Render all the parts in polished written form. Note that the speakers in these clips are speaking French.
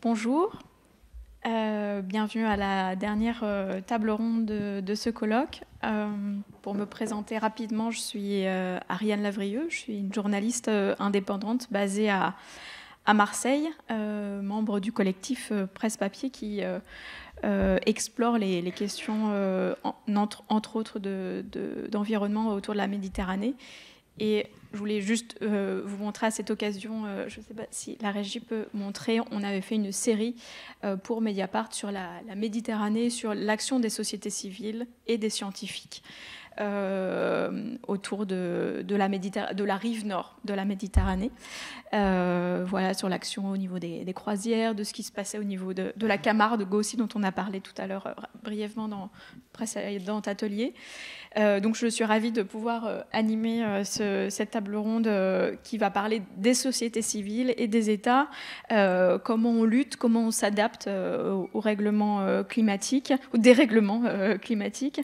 Bonjour, bienvenue à la dernière table ronde de ce colloque. Pour me présenter rapidement, je suis Ariane Lavrieux, je suis une journaliste indépendante basée à Marseille, membre du collectif Presse Papier qui explore les questions, entre autres, d'environnement autour de la Méditerranée. Et je voulais juste vous montrer à cette occasion, je ne sais pas si la régie peut montrer, on avait fait une série pour Mediapart sur la Méditerranée, sur l'action des sociétés civiles et des scientifiques autour de la rive nord de la Méditerranée. Voilà, sur l'action au niveau des croisières, de ce qui se passait au niveau de la Camargue aussi, dont on a parlé tout à l'heure brièvement dans précédent atelier. Donc je suis ravie de pouvoir animer cette table ronde qui va parler des sociétés civiles et des États, comment on lutte, comment on s'adapte aux règlements climatiques, aux dérèglements climatiques.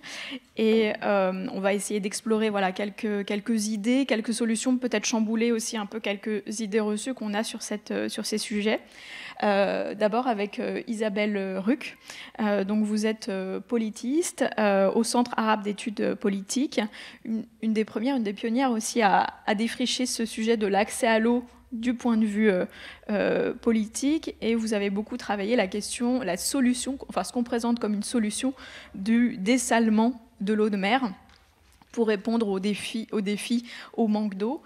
Et on va essayer d'explorer voilà, quelques idées, quelques solutions, peut-être chambouler aussi un peu quelques idées reçues qu'on a sur ces sujets. D'abord avec Isabelle Ruck. Donc vous êtes politiste au Centre arabe d'études politiques, une des premières, une des pionnières aussi à défricher ce sujet de l'accès à l'eau du point de vue politique, et vous avez beaucoup travaillé la solution, enfin ce qu'on présente comme une solution du dessalement de l'eau de mer pour répondre aux défis, au manque d'eau.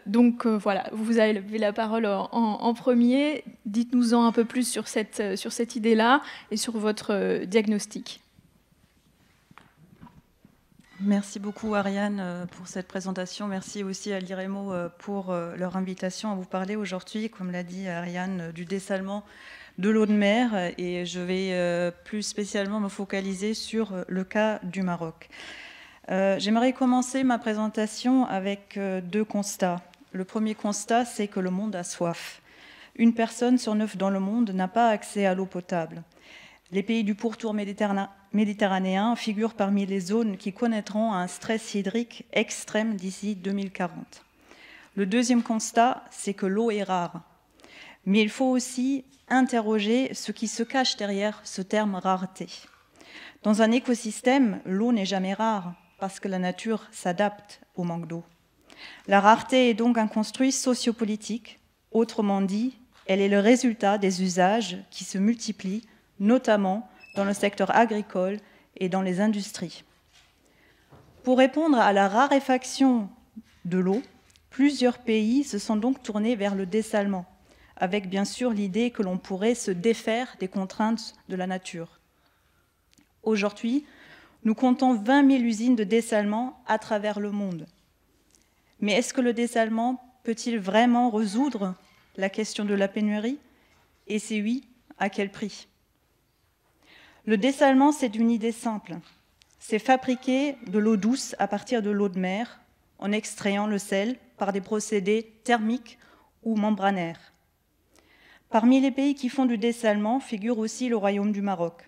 Donc voilà, vous avez la parole en premier. Dites-nous-en un peu plus sur cette idée-là et sur votre diagnostic. Merci beaucoup Ariane pour cette présentation. Merci aussi à l'IREMO pour leur invitation à vous parler aujourd'hui, comme l'a dit Ariane, du dessalement de l'eau de mer. Et je vais plus spécialement me focaliser sur le cas du Maroc. J'aimerais commencer ma présentation avec deux constats. Le premier constat, c'est que le monde a soif. Une personne sur 9 dans le monde n'a pas accès à l'eau potable. Les pays du pourtour méditerranéen figurent parmi les zones qui connaîtront un stress hydrique extrême d'ici 2040. Le deuxième constat, c'est que l'eau est rare. Mais il faut aussi interroger ce qui se cache derrière ce terme rareté. Dans un écosystème, l'eau n'est jamais rare, parce que la nature s'adapte au manque d'eau. La rareté est donc un construit sociopolitique. Autrement dit, elle est le résultat des usages qui se multiplient, notamment dans le secteur agricole et dans les industries. Pour répondre à la raréfaction de l'eau, plusieurs pays se sont donc tournés vers le dessalement, avec bien sûr l'idée que l'on pourrait se défaire des contraintes de la nature. Aujourd'hui, nous comptons 20 000 usines de dessalement à travers le monde. Mais est-ce que le dessalement peut-il vraiment résoudre la question de la pénurie? Et si oui, à quel prix? Le dessalement, c'est une idée simple. C'est fabriquer de l'eau douce à partir de l'eau de mer en extrayant le sel par des procédés thermiques ou membranaires. Parmi les pays qui font du dessalement figure aussi le Royaume du Maroc.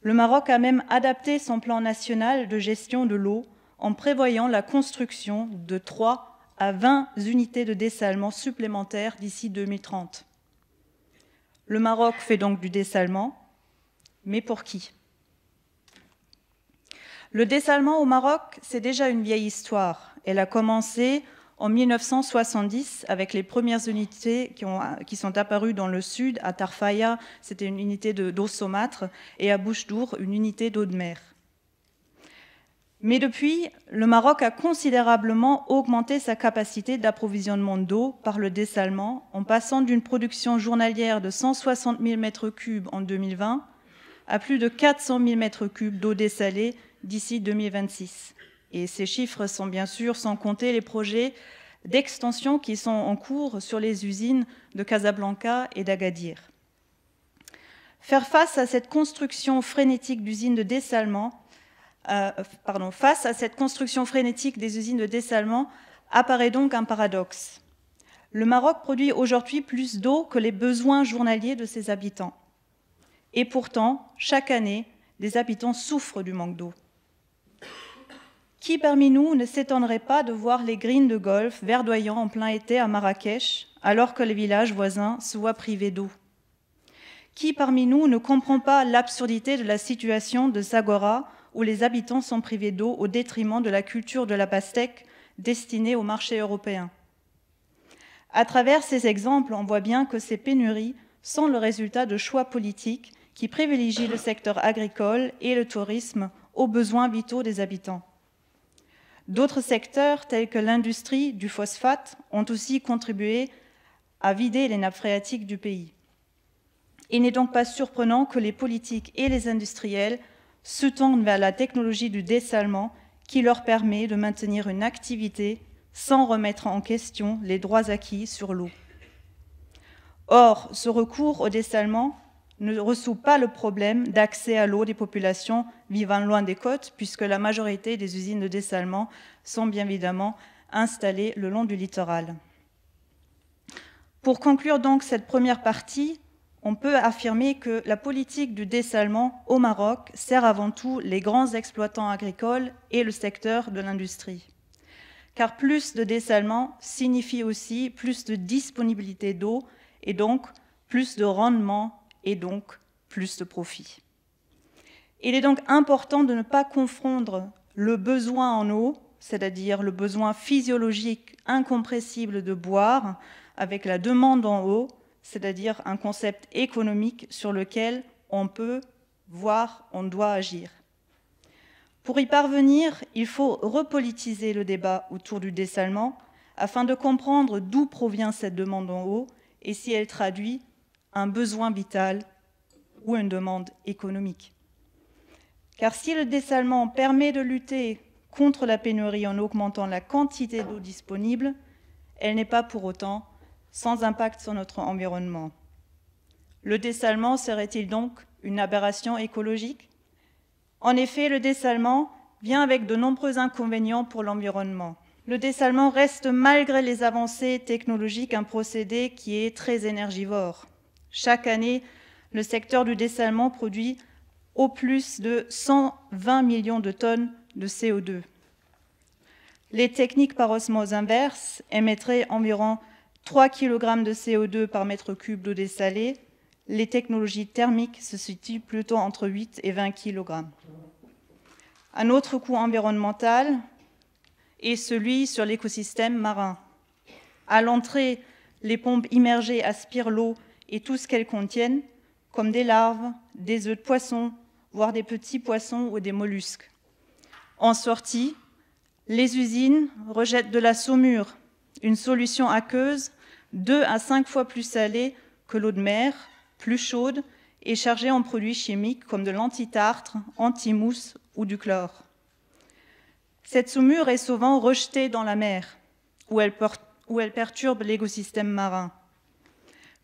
Le Maroc a même adapté son plan national de gestion de l'eau en prévoyant la construction de 3 à 20 unités de dessalement supplémentaires d'ici 2030. Le Maroc fait donc du dessalement, mais pour qui? Le dessalement au Maroc, c'est déjà une vieille histoire. Elle a commencé en 1970 avec les premières unités qui sont apparues dans le sud. À Tarfaya, c'était une unité d'eau saumâtre, et à Bouchdour, une unité d'eau de mer. Mais depuis, le Maroc a considérablement augmenté sa capacité d'approvisionnement d'eau par le dessalement, en passant d'une production journalière de 160 000 m3 en 2020 à plus de 400 000 m3 d'eau dessalée d'ici 2026. Et ces chiffres sont bien sûr sans compter les projets d'extension qui sont en cours sur les usines de Casablanca et d'Agadir. Faire face à cette construction frénétique d'usines de dessalement, face à cette construction frénétique des usines de dessalement, apparaît donc un paradoxe. Le Maroc produit aujourd'hui plus d'eau que les besoins journaliers de ses habitants. Et pourtant, chaque année, les habitants souffrent du manque d'eau. Qui parmi nous ne s'étonnerait pas de voir les greens de golf verdoyants en plein été à Marrakech, alors que les villages voisins se voient privés d'eau? Qui parmi nous ne comprend pas l'absurdité de la situation de Zagora, où les habitants sont privés d'eau au détriment de la culture de la pastèque destinée au marché européen? À travers ces exemples, on voit bien que ces pénuries sont le résultat de choix politiques qui privilégient le secteur agricole et le tourisme aux besoins vitaux des habitants. D'autres secteurs, tels que l'industrie du phosphate, ont aussi contribué à vider les nappes phréatiques du pays. Il n'est donc pas surprenant que les politiques et les industriels se tournent vers la technologie du dessalement qui leur permet de maintenir une activité sans remettre en question les droits acquis sur l'eau. Or, ce recours au dessalement ne résout pas le problème d'accès à l'eau des populations vivant loin des côtes, puisque la majorité des usines de dessalement sont bien évidemment installées le long du littoral. Pour conclure donc cette première partie, on peut affirmer que la politique du dessalement au Maroc sert avant tout les grands exploitants agricoles et le secteur de l'industrie. Car plus de dessalement signifie aussi plus de disponibilité d'eau et donc plus de rendement et donc plus de profit. Il est donc important de ne pas confondre le besoin en eau, c'est-à-dire le besoin physiologique incompressible de boire, avec la demande en eau, c'est-à-dire un concept économique sur lequel on peut, voire on doit agir. Pour y parvenir, il faut repolitiser le débat autour du dessalement afin de comprendre d'où provient cette demande en eau et si elle traduit un besoin vital ou une demande économique. Car si le dessalement permet de lutter contre la pénurie en augmentant la quantité d'eau disponible, elle n'est pas pour autant sans impact sur notre environnement. Le dessalement serait-il donc une aberration écologique? En effet, le dessalement vient avec de nombreux inconvénients pour l'environnement. Le dessalement reste, malgré les avancées technologiques, un procédé qui est très énergivore. Chaque année, le secteur du dessalement produit au plus de 120 millions de tonnes de CO2. Les techniques par osmose inverse émettraient environ 3 kg de CO2 par mètre cube d'eau dessalée. Les technologies thermiques se situent plutôt entre 8 et 20 kg. Un autre coût environnemental est celui sur l'écosystème marin. À l'entrée, les pompes immergées aspirent l'eau et tout ce qu'elles contiennent, comme des larves, des œufs de poisson, voire des petits poissons ou des mollusques. En sortie, les usines rejettent de la saumure, une solution aqueuse 2 à 5 fois plus salée que l'eau de mer, plus chaude et chargée en produits chimiques comme de l'antitartre, antimousse ou du chlore. Cette saumure est souvent rejetée dans la mer, où elle perturbe l'écosystème marin.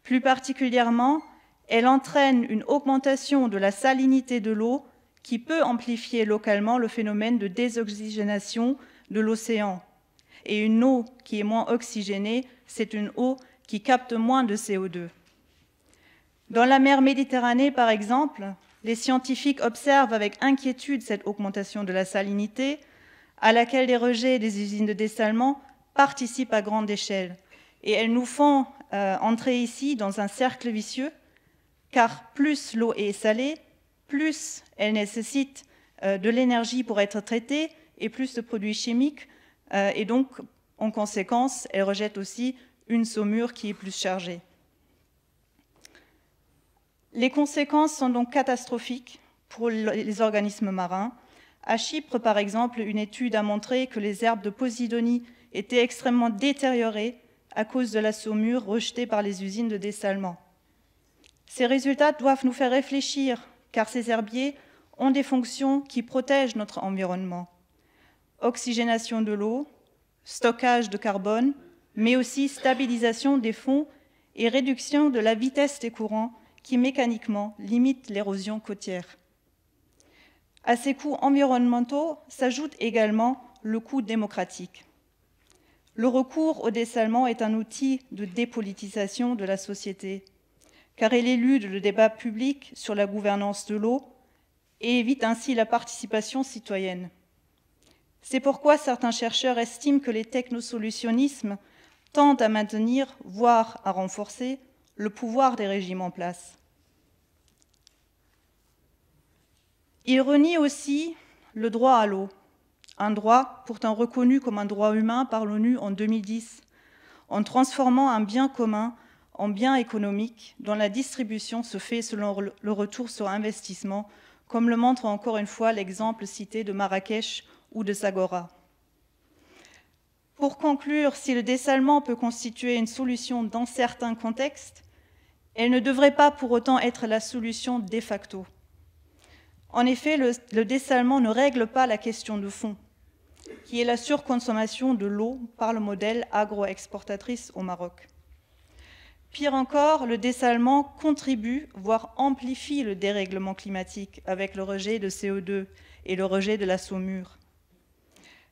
Plus particulièrement, elle entraîne une augmentation de la salinité de l'eau qui peut amplifier localement le phénomène de désoxygénation de l'océan. Et une eau qui est moins oxygénée, c'est une eau qui capte moins de CO2. Dans la mer Méditerranée, par exemple, les scientifiques observent avec inquiétude cette augmentation de la salinité à laquelle les rejets des usines de dessalement participent à grande échelle. Et elles nous font entrer ici dans un cercle vicieux, car plus l'eau est salée, plus elle nécessite de l'énergie pour être traitée et plus de produits chimiques. Et donc, en conséquence, elle rejette aussi une saumure qui est plus chargée. Les conséquences sont donc catastrophiques pour les organismes marins. À Chypre, par exemple, une étude a montré que les herbes de Posidonie étaient extrêmement détériorées à cause de la saumure rejetée par les usines de dessalement. Ces résultats doivent nous faire réfléchir, car ces herbiers ont des fonctions qui protègent notre environnement. Oxygénation de l'eau, stockage de carbone, mais aussi stabilisation des fonds et réduction de la vitesse des courants qui mécaniquement limitent l'érosion côtière. À ces coûts environnementaux s'ajoute également le coût démocratique. Le recours au dessalement est un outil de dépolitisation de la société, car il élude le débat public sur la gouvernance de l'eau et évite ainsi la participation citoyenne. C'est pourquoi certains chercheurs estiment que les technosolutionnismes tendent à maintenir, voire à renforcer, le pouvoir des régimes en place. Il renie aussi le droit à l'eau, un droit pourtant reconnu comme un droit humain par l'ONU en 2010, en transformant un bien commun en bien économique dont la distribution se fait selon le retour sur investissement, comme le montre encore une fois l'exemple cité de Marrakech ou de Zagora. Pour conclure, si le dessalement peut constituer une solution dans certains contextes, elle ne devrait pas pour autant être la solution de facto. En effet, le dessalement ne règle pas la question de fond, qui est la surconsommation de l'eau par le modèle agro-exportatrice au Maroc. Pire encore, le dessalement contribue, voire amplifie le dérèglement climatique avec le rejet de CO2 et le rejet de la saumure.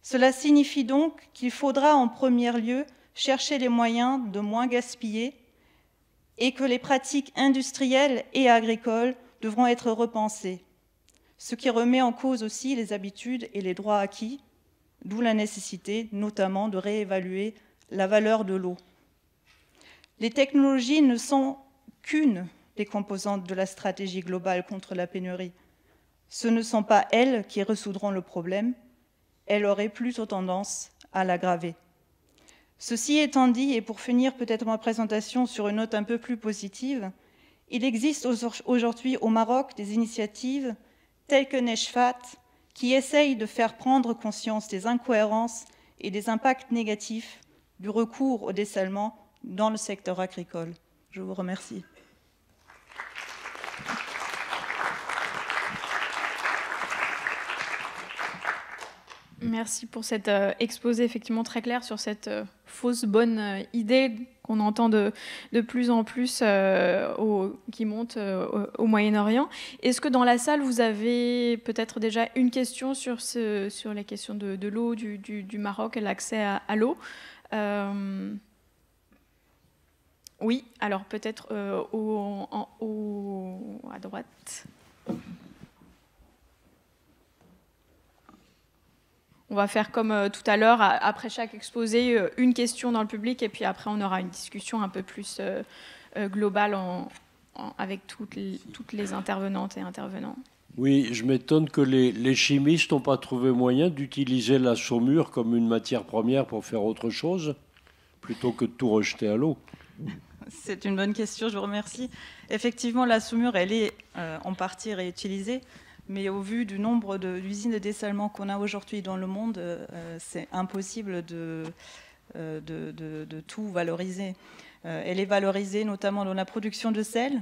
Cela signifie donc qu'il faudra en premier lieu chercher les moyens de moins gaspiller et que les pratiques industrielles et agricoles devront être repensées, ce qui remet en cause aussi les habitudes et les droits acquis, d'où la nécessité notamment de réévaluer la valeur de l'eau. Les technologies ne sont qu'une des composantes de la stratégie globale contre la pénurie. Ce ne sont pas elles qui résoudront le problème, elles auraient plutôt tendance à l'aggraver. Ceci étant dit, et pour finir peut-être ma présentation sur une note un peu plus positive, il existe aujourd'hui au Maroc des initiatives telles que Neshfat qui essayent de faire prendre conscience des incohérences et des impacts négatifs du recours au dessalement dans le secteur agricole. Je vous remercie. Merci pour cet exposé effectivement très clair sur cette fausse bonne idée qu'on entend de plus en plus qui monte au Moyen-Orient. Est-ce que dans la salle, vous avez peut-être déjà une question sur les questions de l'eau du Maroc et l'accès à l'eau Oui, alors peut-être à droite. On va faire comme tout à l'heure, après chaque exposé, une question dans le public, et puis après on aura une discussion un peu plus globale avec toutes les intervenantes et intervenants. Oui, je m'étonne que les chimistes n'ont pas trouvé moyen d'utiliser la saumure comme une matière première pour faire autre chose, plutôt que de tout rejeter à l'eau. C'est une bonne question, je vous remercie. Effectivement, la saumure, elle est en partie réutilisée. Mais au vu du nombre d'usines de dessalement qu'on a aujourd'hui dans le monde, c'est impossible de tout valoriser. Elle est valorisée notamment dans la production de sel.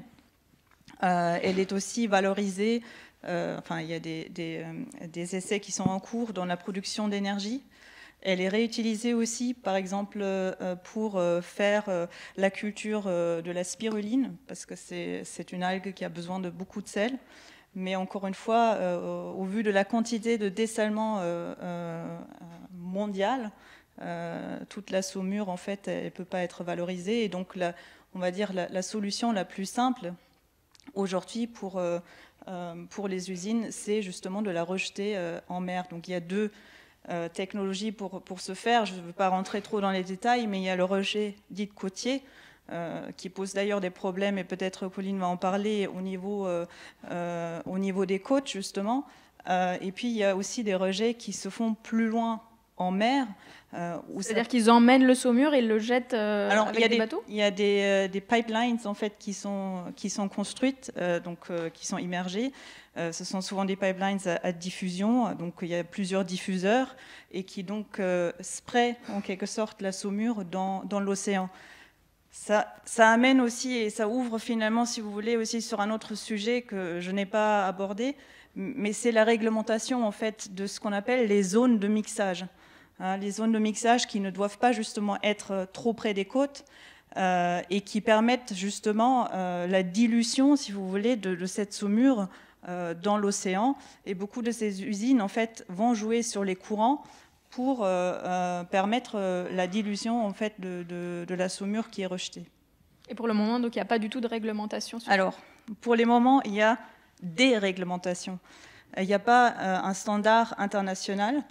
Elle est aussi valorisée, il y a des essais qui sont en cours dans la production d'énergie. Elle est réutilisée aussi, par exemple, pour faire la culture de la spiruline, parce que c'est une algue qui a besoin de beaucoup de sel. Mais encore une fois, au vu de la quantité de dessalement mondial, toute la saumure, en fait, elle ne peut pas être valorisée. Et donc, on va dire la solution la plus simple aujourd'hui pour les usines, c'est justement de la rejeter en mer. Donc, il y a deux technologies pour ce faire. Je ne veux pas rentrer trop dans les détails, mais il y a le rejet dit côtier, qui pose d'ailleurs des problèmes, et peut-être Pauline va en parler au niveau des côtes, justement. Et puis, il y a aussi des rejets qui se font plus loin en mer. C'est-à-dire qu'ils emmènent le saumure et le jettent avec des bateaux ? Il y a des pipelines, en fait, qui sont construites, qui sont immergées. Ce sont souvent des pipelines à diffusion, donc il y a plusieurs diffuseurs, et qui donc sprayent, en quelque sorte, la saumure dans l'océan. Ça amène aussi, et ça ouvre finalement, si vous voulez, aussi sur un autre sujet que je n'ai pas abordé, mais c'est la réglementation en fait de ce qu'on appelle les zones de mixage. Les zones de mixage qui ne doivent pas justement être trop près des côtes et qui permettent justement la dilution, si vous voulez, de cette saumure dans l'océan. Et beaucoup de ces usines en fait vont jouer sur les courants pour permettre la dilution en fait, de la saumure qui est rejetée. Et pour le moment, donc, il n'y a pas du tout de réglementation sur Alors, pour les moments, il y a des réglementations. Il n'y a pas un standard international.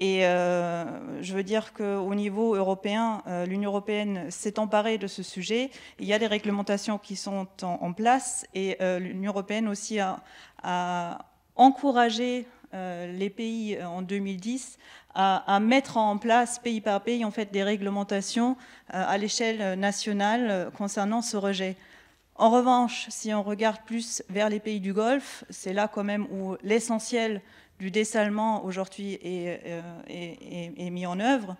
Et je veux dire qu'au niveau européen, l'Union européenne s'est emparée de ce sujet. Il y a des réglementations qui sont en place. Et l'Union européenne aussi a encouragé les pays en 2010 à mettre en place, pays par pays, en fait, des réglementations à l'échelle nationale concernant ce rejet. En revanche, si on regarde plus vers les pays du Golfe, c'est là quand même où l'essentiel du dessalement aujourd'hui est mis en œuvre.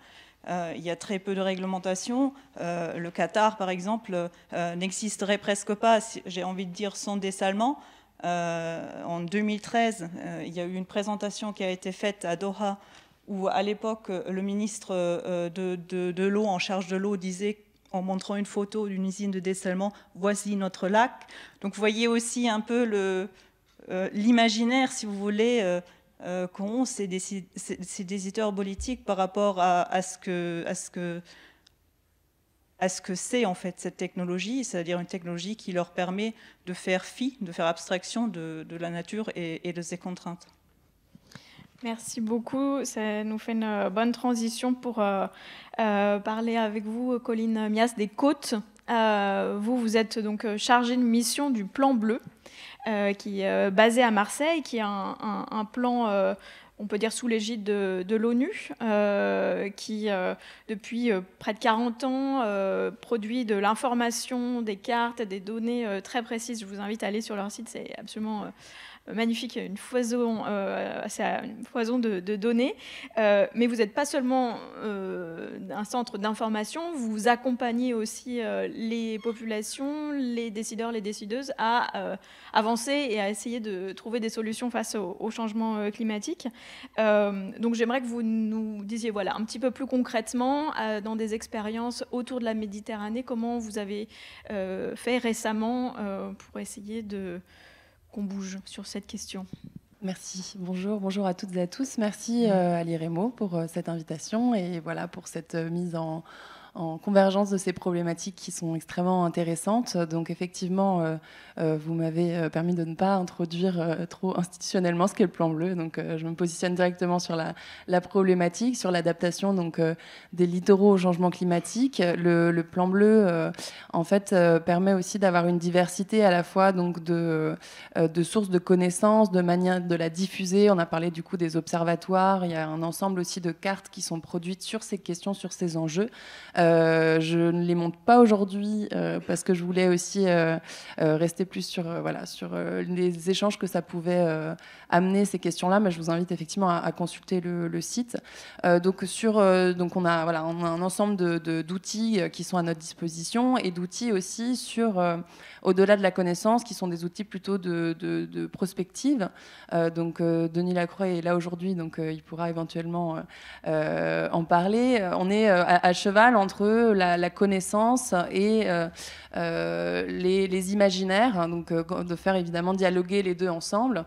Il y a très peu de réglementation. Le Qatar, par exemple, n'existerait presque pas, j'ai envie de dire, sans dessalement. En 2013, il y a eu une présentation qui a été faite à Doha, où à l'époque, le ministre de l'eau, en charge de l'eau, disait, en montrant une photo d'une usine de dessalement, voici notre lac. Donc vous voyez aussi un peu l'imaginaire, si vous voulez, qu'ont ces décideurs politiques par rapport à ce que c'est en fait cette technologie, c'est-à-dire une technologie qui leur permet de faire fi, de faire abstraction de la nature et de ses contraintes. Merci beaucoup. Ça nous fait une bonne transition pour parler avec vous, Colline Mias, des côtes. Vous êtes donc chargée de mission du Plan Bleu, qui est basé à Marseille, qui est un plan, on peut dire, sous l'égide de l'ONU, qui, depuis près de 40 ans, produit de l'information, des cartes, des données très précises. Je vous invite à aller sur leur site, c'est absolument magnifique, une foison de données. Mais vous n'êtes pas seulement un centre d'information, vous accompagnez aussi les populations, les décideurs, les décideuses à avancer et à essayer de trouver des solutions face au changement climatique. Donc j'aimerais que vous nous disiez, voilà, un petit peu plus concrètement, dans des expériences autour de la Méditerranée, comment vous avez fait récemment pour essayer qu'on bouge sur cette question. Merci. Bonjour à toutes et à tous. Merci à l'IREMO pour cette invitation et voilà pour cette mise en convergence de ces problématiques qui sont extrêmement intéressantes. Donc effectivement, vous m'avez permis de ne pas introduire trop institutionnellement ce qu'est le Plan Bleu. Donc je me positionne directement sur la problématique, sur l'adaptation des littoraux au changement climatique. Le Plan Bleu, en fait, permet aussi d'avoir une diversité à la fois de sources de connaissances, de manière de la diffuser. On a parlé du coup des observatoires. Il y a un ensemble aussi de cartes qui sont produites sur ces questions, sur ces enjeux. Je ne les montre pas aujourd'hui parce que je voulais aussi rester plus sur les échanges que ça pouvait amener ces questions-là, mais je vous invite effectivement à consulter le site. Donc on a un ensemble d'outils qui sont à notre disposition et d'outils aussi au-delà de la connaissance, qui sont des outils plutôt de prospective. Denis Lacroix est là aujourd'hui, donc il pourra éventuellement en parler. On est à cheval entre la connaissance et les imaginaires, donc de faire évidemment dialoguer les deux ensemble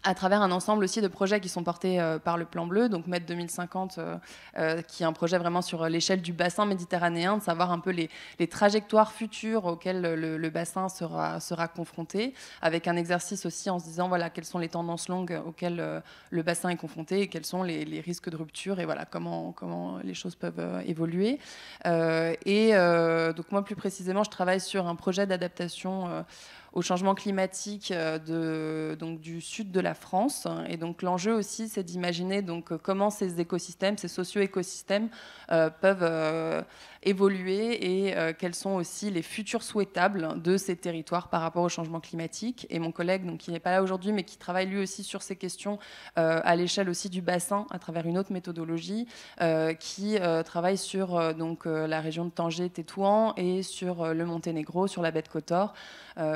à travers un ensemble aussi de projets qui sont portés par le Plan Bleu, donc MED 2050, qui est un projet vraiment sur l'échelle du bassin méditerranéen, de savoir un peu les trajectoires futures auxquelles le bassin sera confronté, avec un exercice aussi en se disant voilà, quelles sont les tendances longues auxquelles le bassin est confronté et quels sont les risques de rupture et voilà, comment les choses peuvent évoluer. Donc moi, plus précisément, je travaille sur un projet d'adaptation au changement climatique du sud de la France. Et donc l'enjeu aussi, c'est d'imaginer comment ces écosystèmes, ces socio-écosystèmes peuvent évoluer et quels sont aussi les futurs souhaitables de ces territoires par rapport au changement climatique. Et mon collègue, qui n'est pas là aujourd'hui, mais qui travaille lui aussi sur ces questions à l'échelle aussi du bassin, à travers une autre méthodologie, qui travaille sur la région de Tanger-Tétouan et sur le Monténégro, sur la baie de Kotor,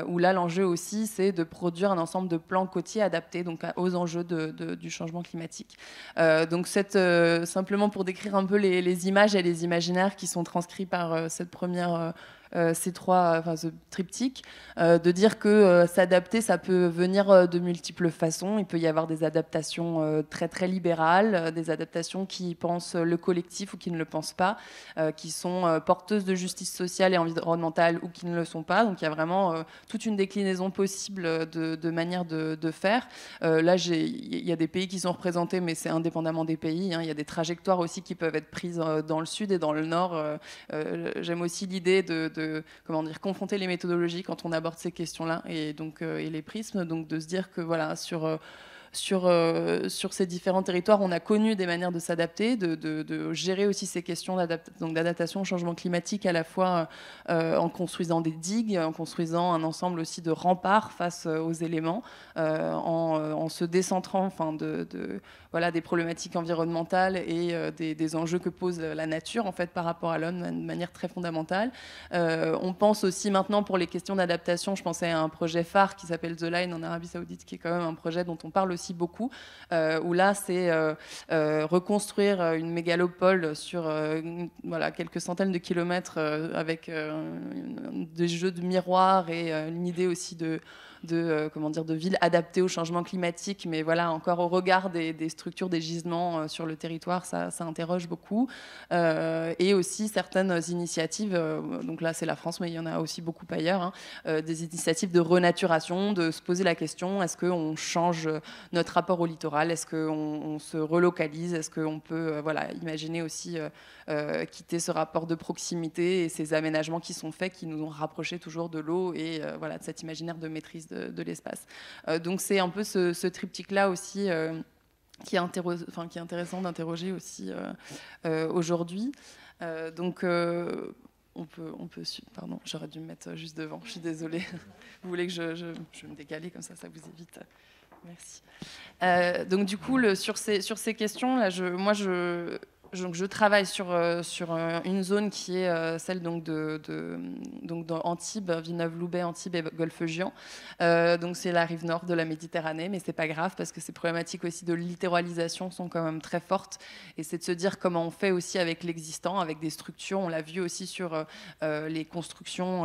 où là, l'enjeu aussi, c'est de produire un ensemble de plans côtiers adaptés aux enjeux du changement climatique. Simplement pour décrire un peu les images et les imaginaires qui sont transcrits par cette première ce triptyque, de dire que s'adapter, ça peut venir de multiples façons. Il peut y avoir des adaptations très très libérales, des adaptations qui pensent le collectif ou qui ne le pensent pas, qui sont porteuses de justice sociale et environnementale ou qui ne le sont pas. Donc il y a vraiment toute une déclinaison possible de manières de faire. Là, il y a des pays qui sont représentés, mais c'est indépendamment des pays. Il y a des trajectoires aussi qui peuvent être prises dans le sud et dans le nord. J'aime aussi l'idée de confronter les méthodologies quand on aborde ces questions-là et les prismes, donc de se dire que voilà, sur sur ces différents territoires, on a connu des manières de s'adapter, de gérer aussi ces questions d'adaptation au changement climatique, à la fois en construisant des digues, en construisant un ensemble aussi de remparts face aux éléments, en se décentrant voilà, des problématiques environnementales et des enjeux que pose la nature en fait, par rapport à l'homme de manière très fondamentale. On pense aussi maintenant pour les questions d'adaptation, je pensais à un projet phare qui s'appelle The Line en Arabie Saoudite, qui est quand même un projet dont on parle aussi beaucoup, où là c'est reconstruire une mégalopole sur voilà, quelques centaines de kilomètres avec des jeux de miroirs et une idée aussi de villes adaptées au changement climatique, mais voilà, encore au regard des structures, des gisements sur le territoire, ça interroge beaucoup. Et aussi certaines initiatives, donc là c'est la France, mais il y en a aussi beaucoup ailleurs, hein, des initiatives de renaturation, de se poser la question, est-ce qu'on change notre rapport au littoral, est-ce qu'on se relocalise, est-ce qu'on peut voilà, imaginer aussi quitter ce rapport de proximité et ces aménagements qui sont faits, qui nous ont rapprochés toujours de l'eau et voilà, de cet imaginaire de maîtrise de l'espace. Donc c'est un peu ce triptyque-là aussi qui est intéressant d'interroger aussi aujourd'hui. Donc on peut pardon, j'aurais dû me mettre juste devant, je suis désolée. Vous voulez que je vais me décaler comme ça vous évite. Merci. Donc du coup, sur ces questions, là, je travaille sur une zone qui est celle donc d'Antibes, Villeneuve-Loubet, Antibes et Golfe-Juan. Donc c'est la rive nord de la Méditerranée, mais c'est pas grave parce que ces problématiques aussi de littéralisation sont quand même très fortes. Et c'est de se dire comment on fait aussi avec l'existant, avec des structures. On l'a vu aussi sur les constructions.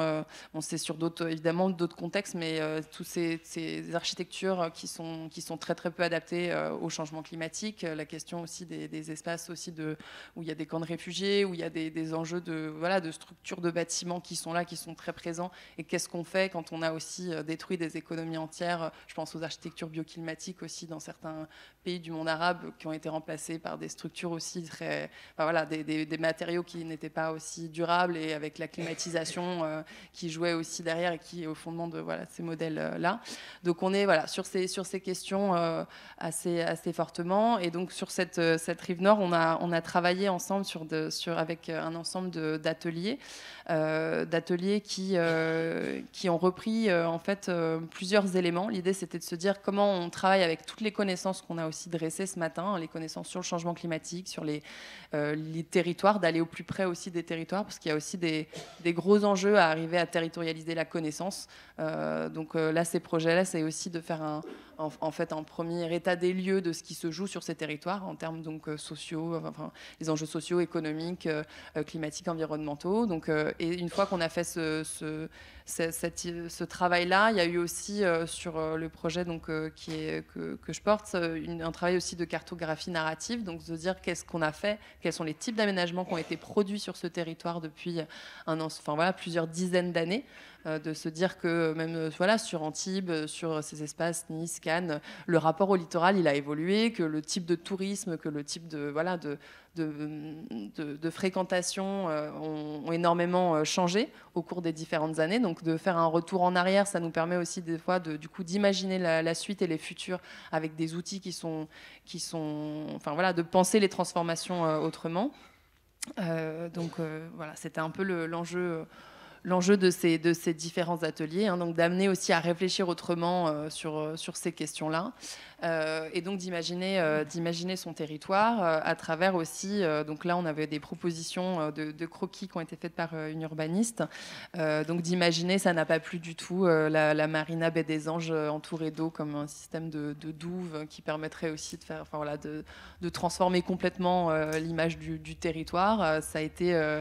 On sait sur évidemment d'autres contextes, mais toutes ces architectures qui sont très très peu adaptées au changement climatique. La question aussi des espaces aussi où il y a des camps de réfugiés, où il y a des enjeux de structures de bâtiments qui sont là, qui sont très présents. Et qu'est-ce qu'on fait quand on a aussi détruit des économies entières? Je pense aux architectures bioclimatiques aussi dans certains pays du monde arabe qui ont été remplacés par des structures aussi très... des matériaux qui n'étaient pas aussi durables et avec la climatisation qui jouait aussi derrière et qui est au fondement de ces modèles-là. Donc on est sur ces questions assez fortement. Et donc sur cette rive nord, on a travaillé ensemble avec un ensemble d'ateliers qui ont repris en fait plusieurs éléments. L'idée, c'était de se dire comment on travaille avec toutes les connaissances qu'on a aussi dressées ce matin, les connaissances sur le changement climatique, sur les territoires, d'aller au plus près aussi des territoires, parce qu'il y a aussi des gros enjeux à arriver à territorialiser la connaissance. Donc là, ces projets-là, c'est aussi de faire un premier état des lieux de ce qui se joue sur ces territoires en termes donc sociaux, les enjeux sociaux, économiques, climatiques, environnementaux. Donc, et une fois qu'on a fait ce travail-là, il y a eu aussi sur le projet donc, que je porte, un travail aussi de cartographie narrative, donc de dire qu'est-ce qu'on a fait, quels sont les types d'aménagements qui ont été produits sur ce territoire depuis plusieurs dizaines d'années. De se dire que même sur Antibes, sur ces espaces, Nice, Cannes, le rapport au littoral, il a évolué, que le type de tourisme, que le type de fréquentation ont énormément changé au cours des différentes années. Donc de faire un retour en arrière, ça nous permet aussi des fois d'imaginer la suite et les futurs avec des outils qui sont de penser les transformations autrement. C'était un peu l'enjeu de ces différents ateliers, donc d'amener aussi à réfléchir autrement sur ces questions-là, et donc d'imaginer son territoire à travers aussi, donc là on avait des propositions de croquis qui ont été faites par une urbaniste, donc d'imaginer, ça n'a pas plu du tout, la marina baie des Anges entourée d'eau comme un système de douve qui permettrait aussi de faire, de transformer complètement l'image du territoire. Ça a été...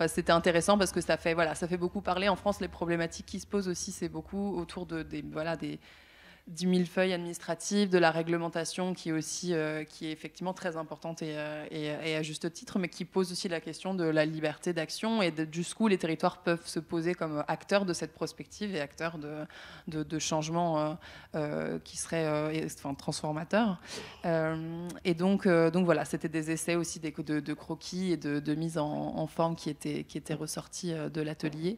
c'était intéressant parce que ça fait beaucoup parler. En France, les problématiques qui se posent aussi, c'est beaucoup autour du millefeuille administratif, de la réglementation qui est effectivement très importante et à juste titre, mais qui pose aussi la question de la liberté d'action et jusqu'où les territoires peuvent se poser comme acteurs de cette prospective et acteurs de changements qui seraient transformateurs. Et donc voilà, c'était des essais aussi de croquis et de mise en forme qui étaient ressortis de l'atelier,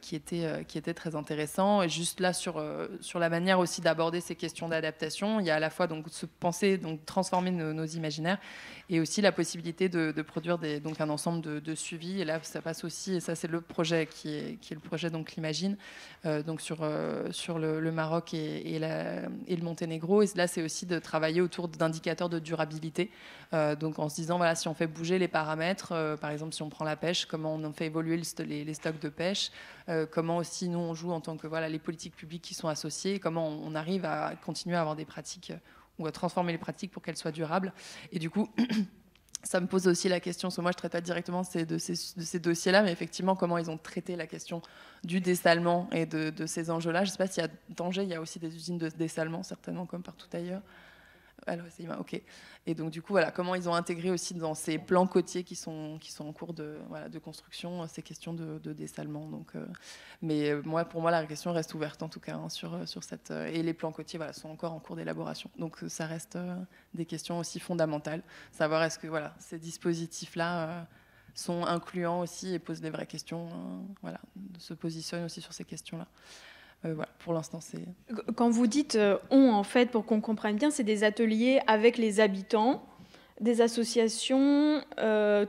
qui étaient très intéressants. Et juste là, sur la manière manières aussi d'aborder ces questions d'adaptation. Il y a à la fois donc se penser, donc transformer nos imaginaires, et aussi la possibilité de produire donc un ensemble de suivi. Et là, ça passe aussi, et ça c'est le projet qui est le projet donc l'Imagine, donc sur le Maroc et le Monténégro. Et là, c'est aussi de travailler autour d'indicateurs de durabilité. Donc en se disant, voilà, si on fait bouger les paramètres, par exemple, si on prend la pêche, comment on en fait évoluer les stocks de pêche, comment aussi nous on joue en tant que les politiques publiques qui sont associées, comment on arrive à continuer à avoir des pratiques ou à transformer les pratiques pour qu'elles soient durables. Et du coup, ça me pose aussi la question, parce que moi je ne traite pas directement de ces dossiers-là, mais effectivement comment ils ont traité la question du dessalement et de ces enjeux-là. Je ne sais pas s'il y a danger, il y a aussi des usines de dessalement, certainement comme partout ailleurs. Alors, ok. Et donc du coup, voilà, comment ils ont intégré aussi dans ces plans côtiers qui sont en cours de construction ces questions de dessalement. Donc, mais pour moi, la question reste ouverte en tout cas sur cette. Et les plans côtiers, sont encore en cours d'élaboration. Donc ça reste des questions aussi fondamentales. Savoir est-ce que ces dispositifs-là sont incluants aussi et posent des vraies questions. Se positionnent aussi sur ces questions-là. Pour l'instant, c'est... Quand vous dites on, en fait, pour qu'on comprenne bien, c'est des ateliers avec les habitants, des associations,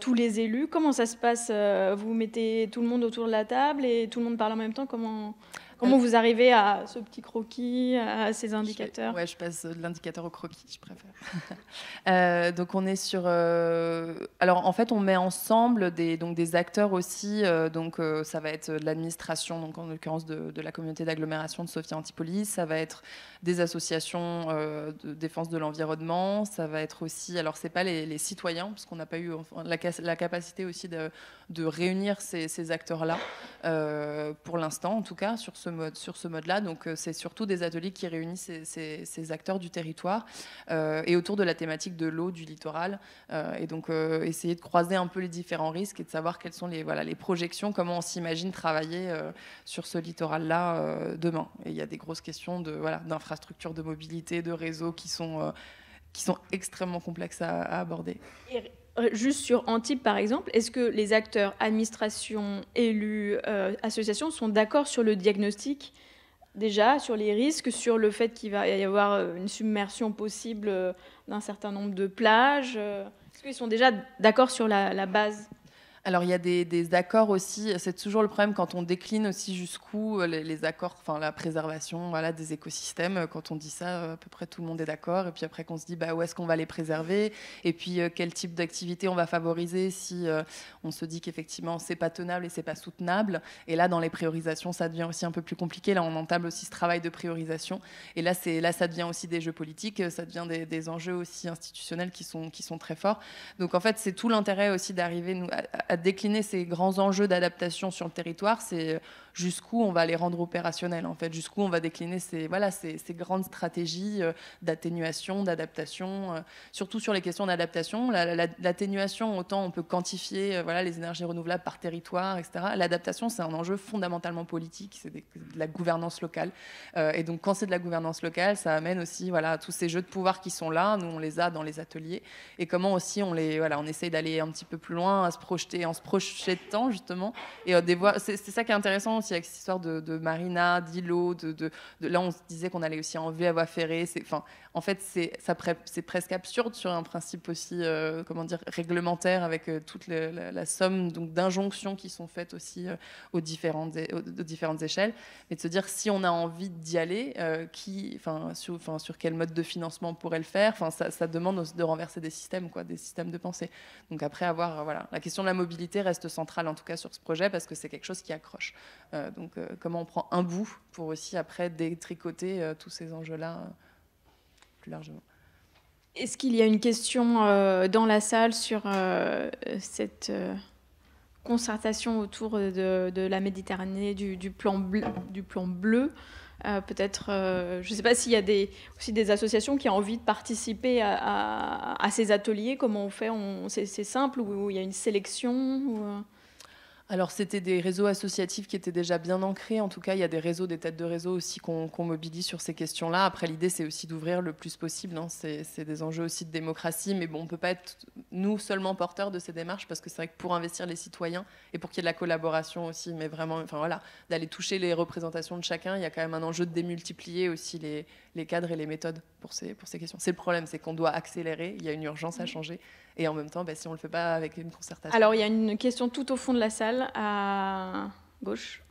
tous les élus. Comment ça se passe? Vous mettez tout le monde autour de la table et tout le monde parle en même temps? Comment vous arrivez à ce petit croquis, à ces indicateurs? Je passe de l'indicateur au croquis, je préfère. Donc on est sur... Alors en fait, on met ensemble des acteurs aussi. Ça va être de l'administration, donc en l'occurrence de la communauté d'agglomération de Sophia Antipolis. Ça va être des associations de défense de l'environnement. Ça va être aussi... Alors c'est pas les citoyens, parce qu'on n'a pas eu la capacité aussi de réunir ces acteurs-là, pour l'instant en tout cas, sur ce mode-là. Donc c'est surtout des ateliers qui réunissent ces acteurs du territoire et autour de la thématique de l'eau, du littoral. Et donc essayer de croiser un peu les différents risques et de savoir quelles sont les projections, comment on s'imagine travailler sur ce littoral-là demain. Et il y a des grosses questions d'infrastructures de mobilité, de réseaux qui sont extrêmement complexes à aborder. Juste sur Antibes, par exemple, est-ce que les acteurs, administration, élus, associations, sont d'accord sur le diagnostic, déjà, sur les risques, sur le fait qu'il va y avoir une submersion possible d'un certain nombre de plages? Est-ce qu'ils sont déjà d'accord sur la base? Alors, il y a des accords aussi. C'est toujours le problème quand on décline aussi jusqu'où les accords, la préservation des écosystèmes. Quand on dit ça, à peu près tout le monde est d'accord. Et puis après, qu'on se dit où est-ce qu'on va les préserver? Et puis, quel type d'activité on va favoriser si on se dit qu'effectivement, c'est pas tenable et c'est pas soutenable. Et là, dans les priorisations, ça devient aussi un peu plus compliqué. Là, on entame aussi ce travail de priorisation. Et là, ça devient aussi des jeux politiques. Ça devient des enjeux aussi institutionnels qui sont très forts. Donc, en fait, c'est tout l'intérêt aussi d'arriver à décliner ces grands enjeux d'adaptation sur le territoire, c'est jusqu'où on va les rendre opérationnels, en fait, jusqu'où on va décliner ces grandes stratégies d'atténuation, d'adaptation, surtout sur les questions d'adaptation. L'atténuation, autant on peut quantifier les énergies renouvelables par territoire, etc. L'adaptation, c'est un enjeu fondamentalement politique, c'est de la gouvernance locale. Et donc, quand c'est de la gouvernance locale, ça amène aussi tous ces jeux de pouvoir qui sont là, nous on les a dans les ateliers, et comment aussi on essaye d'aller un petit peu plus loin, en se projetant justement, et c'est ça qui est intéressant aussi avec cette histoire de marina, d'îlots, là on se disait qu'on allait aussi enlever à voie ferrée. En fait, c'est presque absurde sur un principe aussi réglementaire, avec toute la somme d'injonctions qui sont faites aussi aux différentes échelles, mais de se dire si on a envie d'y aller, sur quel mode de financement on pourrait le faire. Ça demande de renverser des systèmes de pensée. Donc après la question de la mobilité reste centrale en tout cas sur ce projet, parce que c'est quelque chose qui accroche. Comment on prend un bout pour aussi après détricoter tous ces enjeux-là plus largement. Est-ce qu'il y a une question dans la salle sur cette concertation autour de la Méditerranée, du plan bleu? Peut-être, je ne sais pas s'il y a aussi des associations qui ont envie de participer à ces ateliers. Comment on fait? C'est simple, ou il y a une sélection Alors, c'était des réseaux associatifs qui étaient déjà bien ancrés. En tout cas, il y a des réseaux, des têtes de réseau aussi qu'on mobilise sur ces questions-là. Après, l'idée, c'est aussi d'ouvrir le plus possible. Hein. C'est des enjeux aussi de démocratie. Mais bon, on ne peut pas être, nous, seulement porteurs de ces démarches, parce que c'est vrai que pour investir les citoyens et pour qu'il y ait de la collaboration aussi, mais vraiment, enfin voilà, d'aller toucher les représentations de chacun, il y a quand même un enjeu de démultiplier aussi les cadres et les méthodes pour ces questions. C'est le problème, c'est qu'on doit accélérer. Il y a une urgence à changer. Et en même temps, si on ne le fait pas avec une concertation. Alors, il y a une question tout au fond de la salle, à gauche.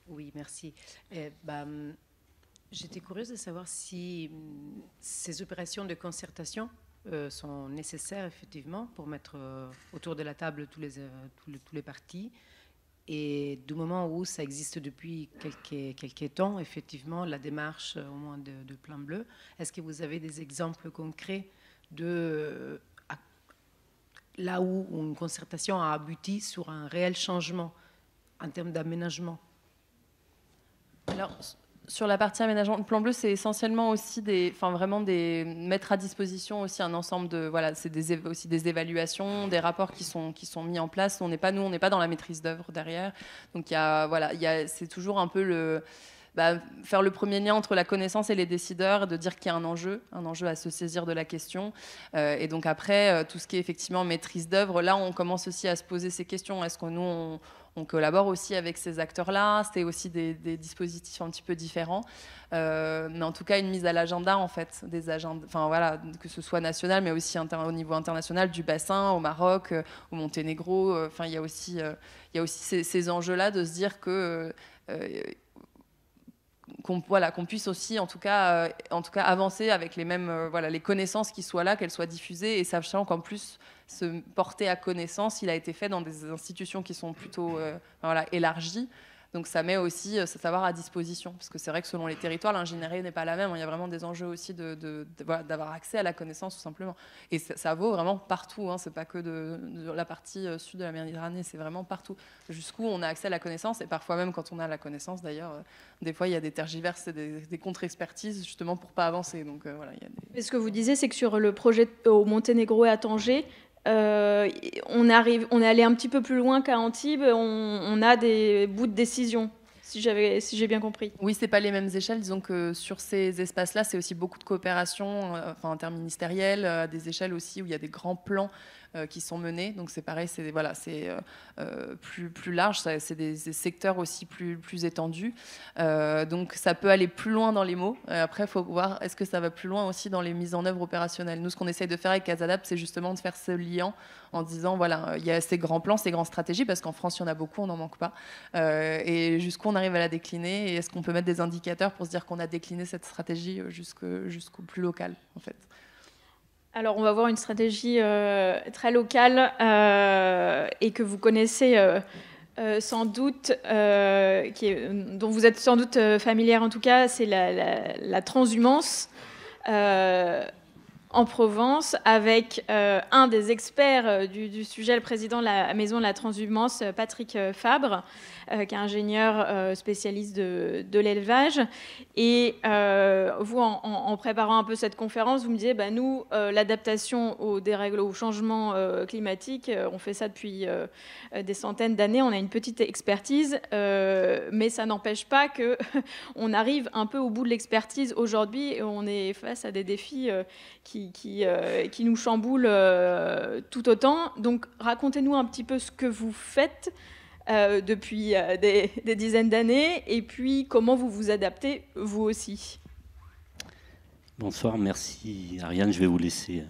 Oui, merci. J'étais curieuse de savoir si ces opérations de concertation sont nécessaires, effectivement, pour mettre autour de la table tous les partis. Et du moment où ça existe depuis quelques temps, effectivement, la démarche, au moins de Plan Bleu, est-ce que vous avez des exemples concrets de là où une concertation a abouti sur un réel changement en termes d'aménagement? Alors, sur la partie aménagement, le Plan Bleu, c'est essentiellement aussi mettre à disposition aussi un ensemble de, voilà, c'est aussi des évaluations, des rapports qui sont mis en place. On n'est pas dans la maîtrise d'œuvre derrière. Donc c'est toujours un peu faire le premier lien entre la connaissance et les décideurs, de dire qu'il y a un enjeu à se saisir de la question. Et donc après, tout ce qui est effectivement maîtrise d'œuvre, là, on commence aussi à se poser ces questions. Est-ce que nous, on collabore aussi avec ces acteurs-là? C'est aussi des dispositifs un petit peu différents. Mais en tout cas, une mise à l'agenda, en fait, des agendas, enfin voilà, que ce soit national, mais aussi au niveau international, du bassin, au Maroc, au Monténégro. Enfin, il y a aussi ces enjeux-là de se dire que qu'on puisse aussi, en tout cas avancer avec les mêmes, les connaissances qui soient là, qu'elles soient diffusées, et sachant qu'en plus, se porter à connaissance, il a été fait dans des institutions qui sont plutôt élargies. Donc ça met aussi ce savoir à disposition, parce que c'est vrai que selon les territoires, l'ingénierie n'est pas la même. Il y a vraiment des enjeux aussi d'avoir accès à la connaissance, tout simplement. Et ça vaut vraiment partout. Hein. C'est pas que de la partie sud de la Méditerranée, c'est vraiment partout. Jusqu'où on a accès à la connaissance, et parfois même quand on a la connaissance, d'ailleurs, des fois il y a des tergiverses, des contre-expertises, justement pour pas avancer. Donc Et ce que vous disiez, c'est que sur le projet au Monténégro et à Tanger, on est allé un petit peu plus loin qu'à Antibes, on a des bouts de décision, si j'ai bien compris. Oui, c'est pas les mêmes échelles. Disons que sur ces espaces-là, c'est aussi beaucoup de coopération interministérielle, à des échelles aussi où il y a des grands plans qui sont menés. Donc c'est pareil, c'est plus large, c'est des secteurs aussi plus étendus. Donc ça peut aller plus loin dans les mots. Après, il faut voir est-ce que ça va plus loin aussi dans les mises en œuvre opérationnelles. Nous, ce qu'on essaye de faire avec Casadap, c'est justement de faire ce lien en disant, voilà, il y a ces grands plans, ces grandes stratégies, parce qu'en France, il y en a beaucoup, on n'en manque pas. Et jusqu'où on arrive à la décliner, et est-ce qu'on peut mettre des indicateurs pour se dire qu'on a décliné cette stratégie jusqu'au plus local, en fait. Alors, on va voir une stratégie très locale et que vous connaissez sans doute, dont vous êtes sans doute familière en tout cas, c'est la transhumance en Provence, avec un des experts du sujet, le président de la Maison de la Transhumance, Patrick Fabre, qui est ingénieur spécialiste de l'élevage. Et vous, en préparant un peu cette conférence, vous me disiez, nous, l'adaptation au changement climatique, on fait ça depuis des centaines d'années, on a une petite expertise, mais ça n'empêche pas qu'on arrive un peu au bout de l'expertise aujourd'hui, et on est face à des défis qui nous chamboulent tout autant. Donc, racontez-nous un petit peu ce que vous faites depuis des dizaines d'années, et puis comment vous vous adaptez, vous aussi. Bonsoir, merci Ariane, je vais vous laisser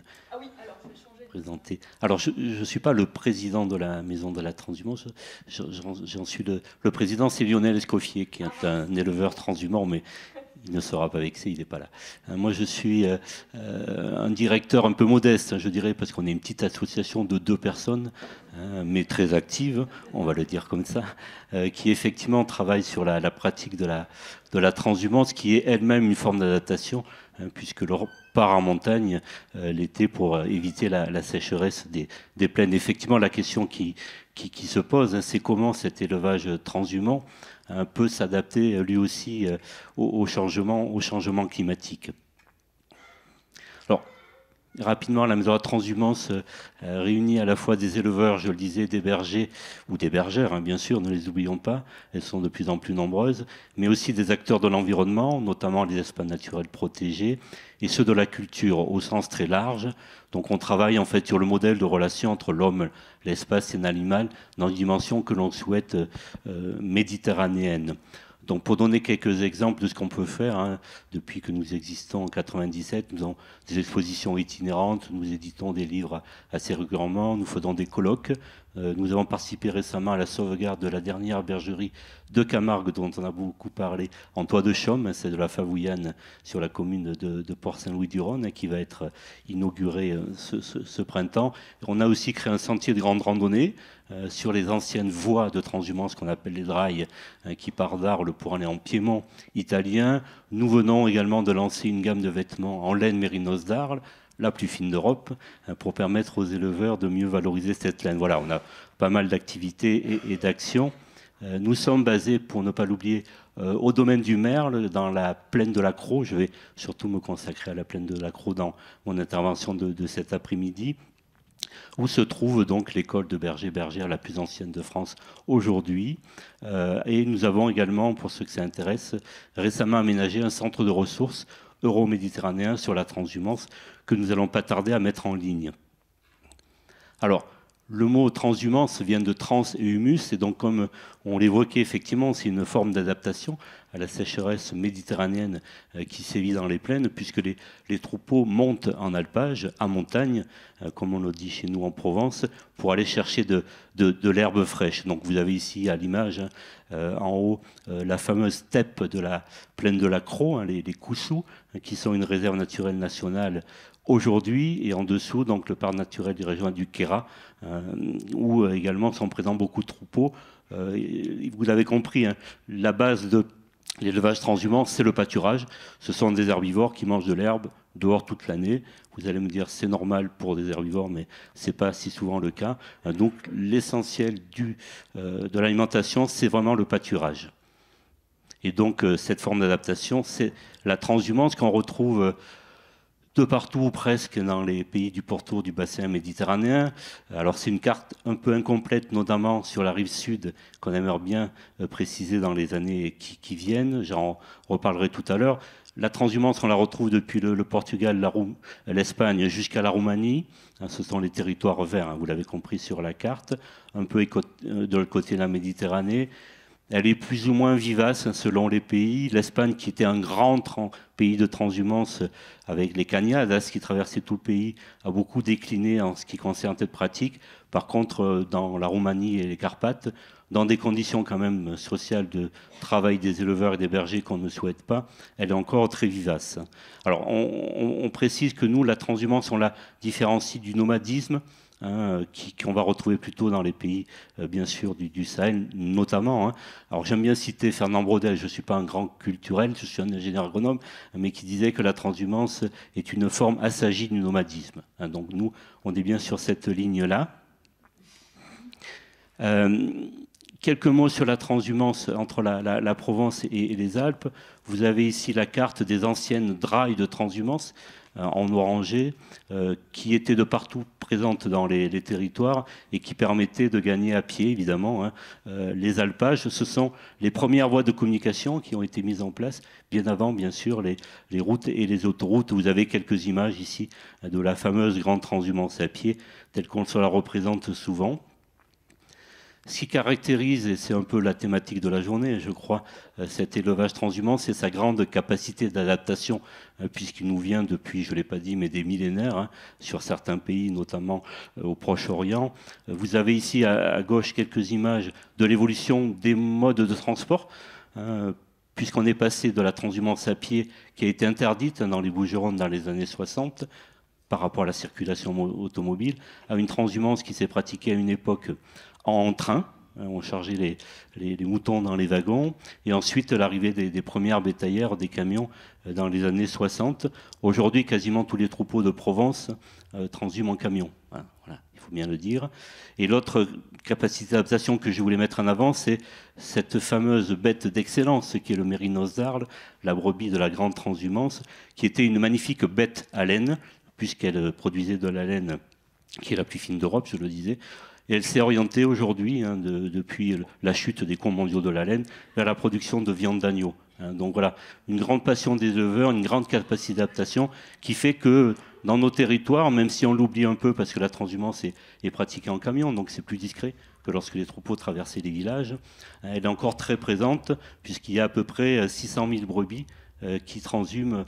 présenter. Alors, je ne suis pas le président de la Maison de la Transhumance, j'en suis le président, c'est Lionel Escoffier, qui est un éleveur transhumant, mais il ne sera pas vexé, il n'est pas là. Moi, je suis un directeur un peu modeste, je dirais, parce qu'on est une petite association de 2 personnes, mais très active, on va le dire comme ça, qui effectivement travaille sur la pratique de la transhumance, qui est elle-même une forme d'adaptation, puisque leur part en montagne l'été pour éviter la sécheresse des plaines. Effectivement, la question qui se pose, c'est comment cet élevage transhumant peut s'adapter lui aussi au changement climatique. Alors, rapidement, la maison de la transhumance réunit à la fois des éleveurs, je le disais, des bergers ou des bergères, hein, bien sûr, ne les oublions pas, elles sont de plus en plus nombreuses, mais aussi des acteurs de l'environnement, notamment les espaces naturels protégés, et ceux de la culture au sens très large. Donc on travaille en fait sur le modèle de relation entre l'homme, l'espace et l'animal, dans une dimension que l'on souhaite méditerranéenne. Donc pour donner quelques exemples de ce qu'on peut faire, hein, depuis que nous existons en 1997, nous avons des expositions itinérantes, nous éditons des livres assez régulièrement, nous faisons des colloques. Nous avons participé récemment à la sauvegarde de la dernière bergerie de Camargue, dont on a beaucoup parlé, en Toit de Chaume, c'est de la Favouillane sur la commune de Port-Saint-Louis-du-Rhône, qui va être inaugurée ce printemps. On a aussi créé un sentier de grande randonnée sur les anciennes voies de transhumance qu'on appelle les drailles, qui partent d'Arles pour aller en Piémont italien. Nous venons également de lancer une gamme de vêtements en laine mérinos d'Arles, la plus fine d'Europe, pour permettre aux éleveurs de mieux valoriser cette laine. Voilà, on a pas mal d'activités et d'actions. Nous sommes basés, pour ne pas l'oublier, au domaine du Merle, dans la plaine de la Crau. Je vais surtout me consacrer à la plaine de la Crau dans mon intervention de cet après-midi, où se trouve donc l'école de bergers-bergères la plus ancienne de France aujourd'hui. Et nous avons également, pour ceux que ça intéresse, récemment aménagé un centre de ressources euro-méditerranéen sur la transhumance que nous allons pas tarder à mettre en ligne. Alors, le mot transhumance vient de trans et humus, et donc comme on l'évoquait effectivement, c'est une forme d'adaptation à la sécheresse méditerranéenne qui sévit dans les plaines, puisque les troupeaux montent en alpage, à montagne, comme on le dit chez nous en Provence, pour aller chercher de l'herbe fraîche. Donc vous avez ici à l'image, en haut, la fameuse steppe de la plaine de la Crau, les Coussous, qui sont une réserve naturelle nationale aujourd'hui, et en dessous, donc le parc naturel du régional du Queyras, où également sont présents beaucoup de troupeaux. Vous l'avez compris, hein, la base de l'élevage transhumant, c'est le pâturage. Ce sont des herbivores qui mangent de l'herbe dehors toute l'année. Vous allez me dire, c'est normal pour des herbivores, mais ce n'est pas si souvent le cas. Donc l'essentiel de l'alimentation, c'est vraiment le pâturage. Et donc cette forme d'adaptation, c'est la transhumance qu'on retrouve de partout ou presque dans les pays du pourtour du bassin méditerranéen. Alors c'est une carte un peu incomplète, notamment sur la rive sud, qu'on aimerait bien préciser dans les années qui viennent. J'en reparlerai tout à l'heure. La transhumance, on la retrouve depuis le Portugal, l'Espagne jusqu'à la Roumanie. Ce sont les territoires verts, vous l'avez compris sur la carte, un peu de l'autre côté de la Méditerranée. Elle est plus ou moins vivace selon les pays. L'Espagne, qui était un grand pays de transhumance avec les cañadas qui traversaient tout le pays, a beaucoup décliné en ce qui concerne cette pratique. Par contre, dans la Roumanie et les Carpates, dans des conditions quand même sociales de travail des éleveurs et des bergers qu'on ne souhaite pas, elle est encore très vivace. Alors, on précise que nous, la transhumance, on la différencie du nomadisme, qu'on va retrouver plutôt dans les pays, bien sûr, du Sahel, notamment. Alors j'aime bien citer Fernand Braudel, je ne suis pas un grand culturel, je suis un ingénieur agronome, mais qui disait que la transhumance est une forme assagie du nomadisme. Donc nous, on est bien sur cette ligne-là. Quelques mots sur la transhumance entre la Provence et les Alpes. Vous avez ici la carte des anciennes drailles de transhumance, en orangé, qui étaient de partout présentes dans les territoires et qui permettaient de gagner à pied, évidemment, les alpages. Ce sont les premières voies de communication qui ont été mises en place, bien avant, bien sûr, les routes et les autoroutes. Vous avez quelques images ici de la fameuse grande transhumance à pied, telle qu'on se la représente souvent. Ce qui caractérise, et c'est un peu la thématique de la journée, je crois, cet élevage transhumant, c'est sa grande capacité d'adaptation, puisqu'il nous vient depuis, je ne l'ai pas dit, mais des millénaires, sur certains pays, notamment au Proche-Orient. Vous avez ici à gauche quelques images de l'évolution des modes de transport, puisqu'on est passé de la transhumance à pied, qui a été interdite dans les Bouches-du-Rhône dans les années 60, par rapport à la circulation automobile, à une transhumance qui s'est pratiquée à une époque en train. On chargeait les moutons dans les wagons, et ensuite l'arrivée des premières bétaillères, des camions, dans les années 60. Aujourd'hui, quasiment tous les troupeaux de Provence transhument en camion. Voilà, il faut bien le dire. Et l'autre capacité d'adaptation que je voulais mettre en avant, c'est cette fameuse bête d'excellence qui est le mérinos d'Arles, la brebis de la grande transhumance, qui était une magnifique bête à laine, puisqu'elle produisait de la laine qui est la plus fine d'Europe, je le disais. Et elle s'est orientée aujourd'hui, depuis la chute des cours mondiaux de la laine, vers la production de viande d'agneau. Donc voilà, une grande passion des éleveurs, une grande capacité d'adaptation qui fait que dans nos territoires, même si on l'oublie un peu parce que la transhumance est pratiquée en camion, donc c'est plus discret que lorsque les troupeaux traversaient les villages, elle est encore très présente puisqu'il y a à peu près 600 000 brebis qui transhument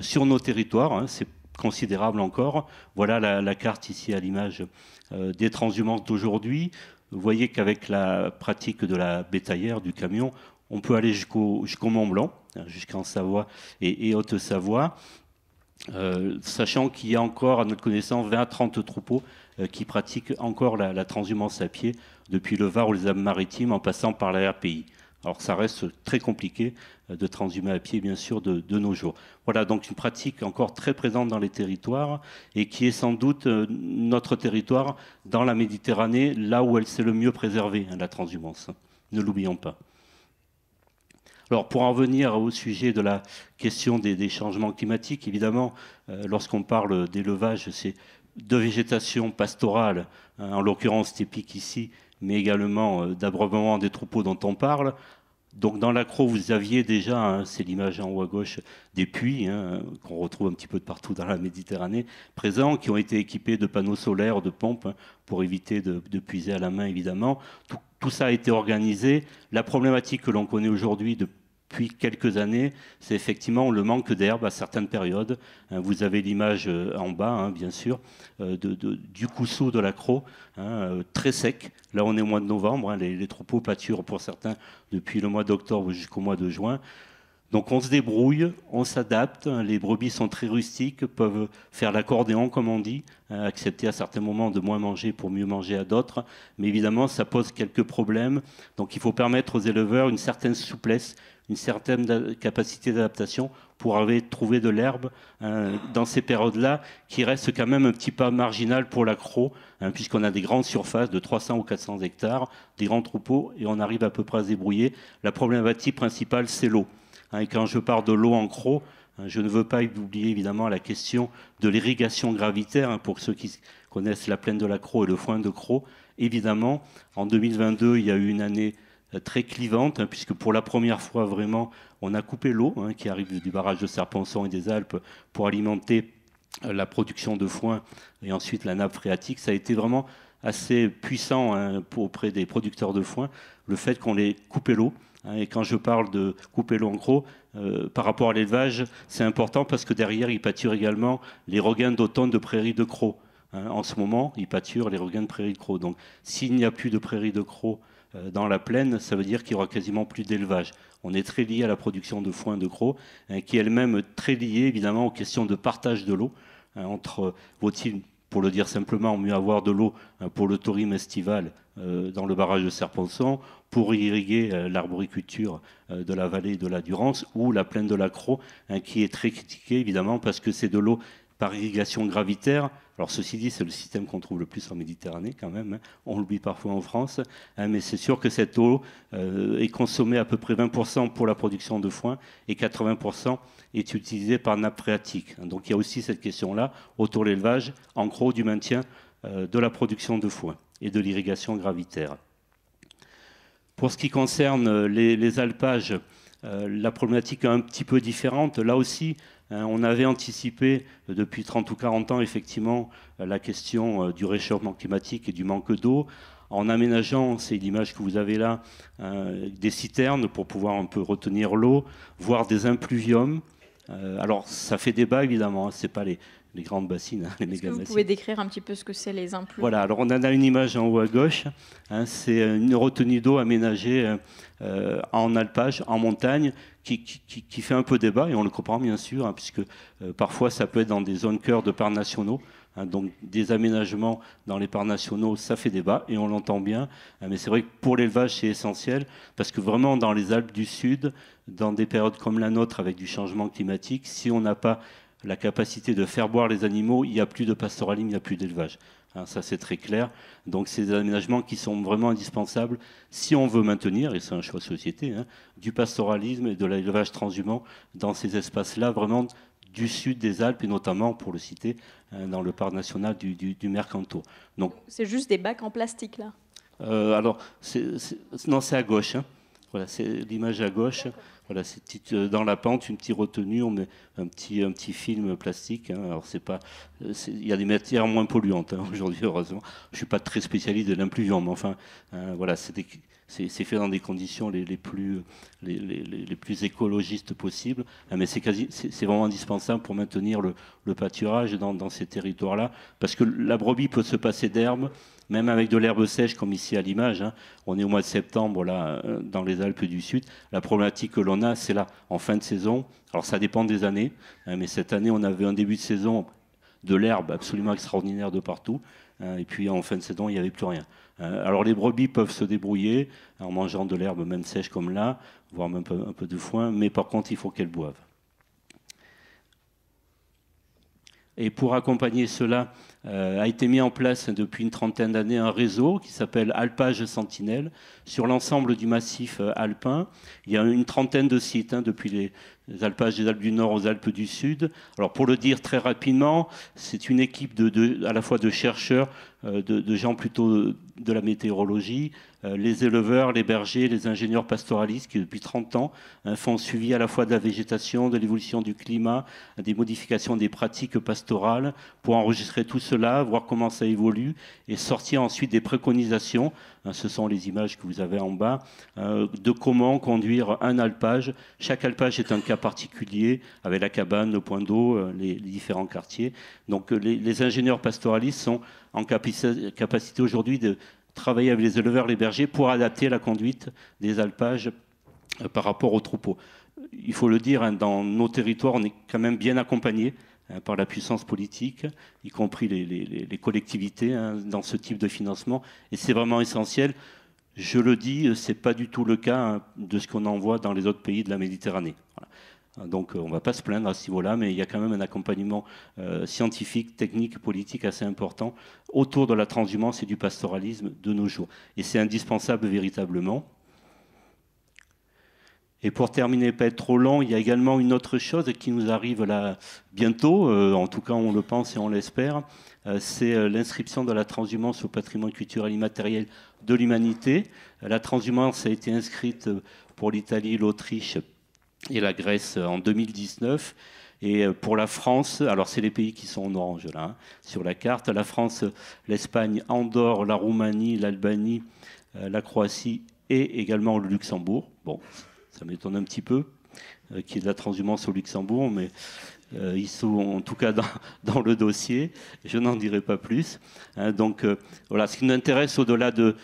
sur nos territoires. C'est considérable encore. Voilà la carte ici à l'image des transhumances d'aujourd'hui. Vous voyez qu'avec la pratique de la bétaillère, du camion, on peut aller jusqu'au Mont-Blanc, jusqu'en Savoie et Haute-Savoie, sachant qu'il y a encore, à notre connaissance, 20 à 30 troupeaux qui pratiquent encore la transhumance à pied, depuis le Var ou les Alpes-Maritimes, en passant par la RPI. Alors ça reste très compliqué de transhumer à pied, bien sûr, de nos jours. Voilà, donc une pratique encore très présente dans les territoires et qui est sans doute notre territoire dans la Méditerranée, là où elle s'est le mieux préservée, la transhumance. Ne l'oublions pas. Alors pour en venir au sujet de la question des changements climatiques, évidemment, lorsqu'on parle d'élevage, c'est de végétation pastorale, en l'occurrence typique ici, mais également d'abreuvement des troupeaux dont on parle. Donc dans l'accro, vous aviez déjà, c'est l'image en haut à gauche, des puits qu'on retrouve un petit peu de partout dans la Méditerranée, présents, qui ont été équipés de panneaux solaires, de pompes, pour éviter de puiser à la main, évidemment. Tout ça a été organisé. La problématique que l'on connaît aujourd'hui depuis quelques années, c'est effectivement le manque d'herbe à certaines périodes. Vous avez l'image en bas, bien sûr, du Coussou de l'accro, très sec. Là, on est au mois de novembre. Les troupeaux pâturent pour certains depuis le mois d'octobre jusqu'au mois de juin. Donc on se débrouille, on s'adapte. Les brebis sont très rustiques, peuvent faire l'accordéon, comme on dit, accepter à certains moments de moins manger pour mieux manger à d'autres. Mais évidemment, ça pose quelques problèmes. Donc il faut permettre aux éleveurs une certaine souplesse, une certaine capacité d'adaptation pour trouver de l'herbe dans ces périodes-là, qui restent quand même un petit peu marginales pour l'accro, puisqu'on a des grandes surfaces de 300 ou 400 hectares, des grands troupeaux, et on arrive à peu près à se débrouiller. La problématique principale, c'est l'eau. Et quand je parle de l'eau en crau, je ne veux pas oublier évidemment la question de l'irrigation gravitaire, pour ceux qui connaissent la plaine de la Crau et le foin de Crau. Évidemment, en 2022, il y a eu une année très clivante, puisque pour la première fois, vraiment, on a coupé l'eau qui arrive du barrage de Serponçon et des Alpes pour alimenter la production de foin et ensuite la nappe phréatique. Ça a été vraiment assez puissant auprès des producteurs de foin, le fait qu'on ait coupé l'eau. Et quand je parle de couper l'eau en gros, par rapport à l'élevage, c'est important parce que derrière, ils pâturent également les regains d'automne de prairies de crocs. En ce moment, ils pâturent les regains de prairies de crocs. Donc, s'il n'y a plus de prairies de crocs dans la plaine, ça veut dire qu'il n'y aura quasiment plus d'élevage. On est très lié à la production de foin de crocs, qui est elle-même très liée évidemment aux questions de partage de l'eau. Entre, vaut-il, pour le dire simplement, mieux avoir de l'eau pour le tourisme estival dans le barrage de Serponçon, pour irriguer l'arboriculture de la vallée de la Durance ou la plaine de la Crau, qui est très critiquée évidemment parce que c'est de l'eau par irrigation gravitaire. Alors ceci dit, c'est le système qu'on trouve le plus en Méditerranée quand même, on l'oublie parfois en France, mais c'est sûr que cette eau est consommée à peu près 20% pour la production de foin et 80% est utilisée par nappe phréatique. Donc il y a aussi cette question-là autour de l'élevage, en gros du maintien de la production de foin et de l'irrigation gravitaire. Pour ce qui concerne les alpages, la problématique est un petit peu différente. Là aussi, on avait anticipé depuis 30 ou 40 ans effectivement la question du réchauffement climatique et du manque d'eau en aménageant, c'est l'image que vous avez là, des citernes pour pouvoir un peu retenir l'eau, voire des impluviums. Alors ça fait débat évidemment, c'est pas les grandes bassines, les méga bassines. Vous pouvez décrire un petit peu ce que c'est les impluviums? Voilà, alors on en a une image en haut à gauche, c'est une retenue d'eau aménagée en alpage, en montagne, qui fait un peu débat, et on le comprend bien sûr, puisque parfois ça peut être dans des zones cœur de parcs nationaux, donc des aménagements dans les parcs nationaux, ça fait débat, et on l'entend bien, mais c'est vrai que pour l'élevage c'est essentiel, parce que vraiment dans les Alpes du Sud, dans des périodes comme la nôtre avec du changement climatique, si on n'a pas la capacité de faire boire les animaux, il n'y a plus de pastoralisme, il n'y a plus d'élevage. Ça, c'est très clair. Donc, c'est des aménagements qui sont vraiment indispensables si on veut maintenir, et c'est un choix de société, du pastoralisme et de l'élevage transhumant dans ces espaces-là, vraiment du sud des Alpes, et notamment, pour le citer, dans le parc national du Mercantour. Donc, c'est juste des bacs en plastique, là? Alors, non, c'est à gauche. Hein. Voilà, c'est l'image à gauche. Voilà, c'est dans la pente, une petite retenue, on met un petit film plastique. Hein. Alors, il y a des matières moins polluantes hein, aujourd'hui, heureusement. Je suis pas très spécialiste de l'impluvion, mais enfin, voilà, c'est fait dans des conditions les plus écologistes possibles. Mais c'est vraiment indispensable pour maintenir le pâturage dans ces territoires-là, parce que la brebis peut se passer d'herbe, même avec de l'herbe sèche, comme ici à l'image. Hein. On est au mois de septembre, là, dans les Alpes du Sud. La problématique que l'on a, c'est là, en fin de saison. Alors, ça dépend des années, hein, mais cette année, on avait un début de saison de l'herbe absolument extraordinaire de partout. Hein, et puis, en fin de saison, il n'y avait plus rien. Alors, les brebis peuvent se débrouiller en mangeant de l'herbe, même sèche comme là, voire même un peu de foin, mais par contre, il faut qu'elles boivent. Et pour accompagner cela, a été mis en place depuis une trentaine d'années un réseau qui s'appelle Alpage Sentinelle sur l'ensemble du massif alpin. Il y a une trentaine de sites hein, depuis les alpages des Alpes du Nord aux Alpes du Sud. Alors pour le dire très rapidement, c'est une équipe à la fois de chercheurs, de gens plutôt de la météorologie, les éleveurs, les bergers, les ingénieurs pastoralistes qui depuis 30 ans font suivi à la fois de la végétation, de l'évolution du climat, des modifications des pratiques pastorales pour enregistrer tout cela, voir comment ça évolue et sortir ensuite des préconisations. Ce sont les images que vous avez en bas de comment conduire un alpage. Chaque alpage est un cas particulier avec la cabane, le point d'eau, les différents quartiers. Donc les ingénieurs pastoralistes sont en capacité aujourd'hui de travailler avec les éleveurs, les bergers pour adapter la conduite des alpages par rapport aux troupeaux. Il faut le dire, hein, dans nos territoires, on est quand même bien accompagné par la puissance politique, y compris les collectivités hein, dans ce type de financement. Et c'est vraiment essentiel. Je le dis, ce n'est pas du tout le cas hein, de ce qu'on en voit dans les autres pays de la Méditerranée. Voilà. Donc on ne va pas se plaindre à ce niveau-là, mais il y a quand même un accompagnement scientifique, technique, politique assez important autour de la transhumance et du pastoralisme de nos jours. Et c'est indispensable véritablement. Et pour terminer, pas être trop long, il y a également une autre chose qui nous arrive là bientôt, en tout cas on le pense et on l'espère, c'est l'inscription de la transhumance au patrimoine culturel immatériel de l'humanité. La transhumance a été inscrite pour l'Italie, l'Autriche et la Grèce en 2019. Et pour la France, alors c'est les pays qui sont en orange là, hein, sur la carte, la France, l'Espagne, Andorre, la Roumanie, l'Albanie, la Croatie et également le Luxembourg. Bon, ça m'étonne un petit peu qu'il y ait de la transhumance au Luxembourg, mais ils sont en tout cas dans le dossier. Je n'en dirai pas plus. Hein, donc voilà, ce qui nous intéresse au-delà de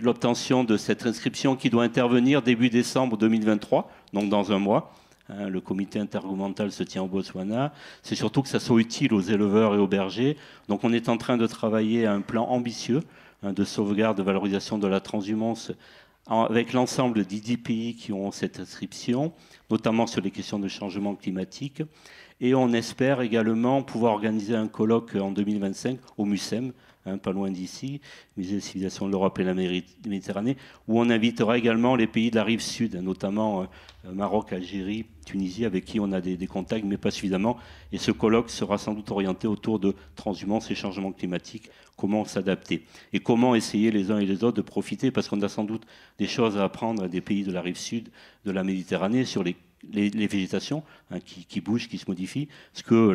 l'obtention de cette inscription qui doit intervenir début décembre 2023, donc dans un mois. Hein, le comité intergouvernemental se tient au Botswana. C'est surtout que ça soit utile aux éleveurs et aux bergers. Donc on est en train de travailler à un plan ambitieux hein, de sauvegarde, de valorisation de la transhumance avec l'ensemble des 10 pays qui ont cette inscription, notamment sur les questions de changement climatique. Et on espère également pouvoir organiser un colloque en 2025 au MUSEM, hein, pas loin d'ici, Musée des civilisations de l'Europe et de la Méditerranée, où on invitera également les pays de la rive sud, notamment Maroc, Algérie, Tunisie, avec qui on a des contacts, mais pas suffisamment. Et ce colloque sera sans doute orienté autour de transhumance et changement climatique, comment s'adapter. Et comment essayer les uns et les autres de profiter, parce qu'on a sans doute des choses à apprendre des pays de la rive sud de la Méditerranée sur les végétations hein, qui bougent, qui se modifient, parce que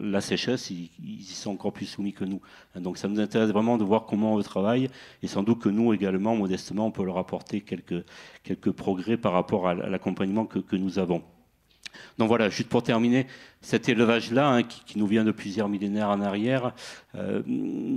la sécheresse, ils y sont encore plus soumis que nous. Donc ça nous intéresse vraiment de voir comment on travaille, et sans doute que nous également, modestement, on peut leur apporter quelques progrès par rapport à l'accompagnement que nous avons. Donc voilà, juste pour terminer, cet élevage-là, hein, qui nous vient de plusieurs millénaires en arrière,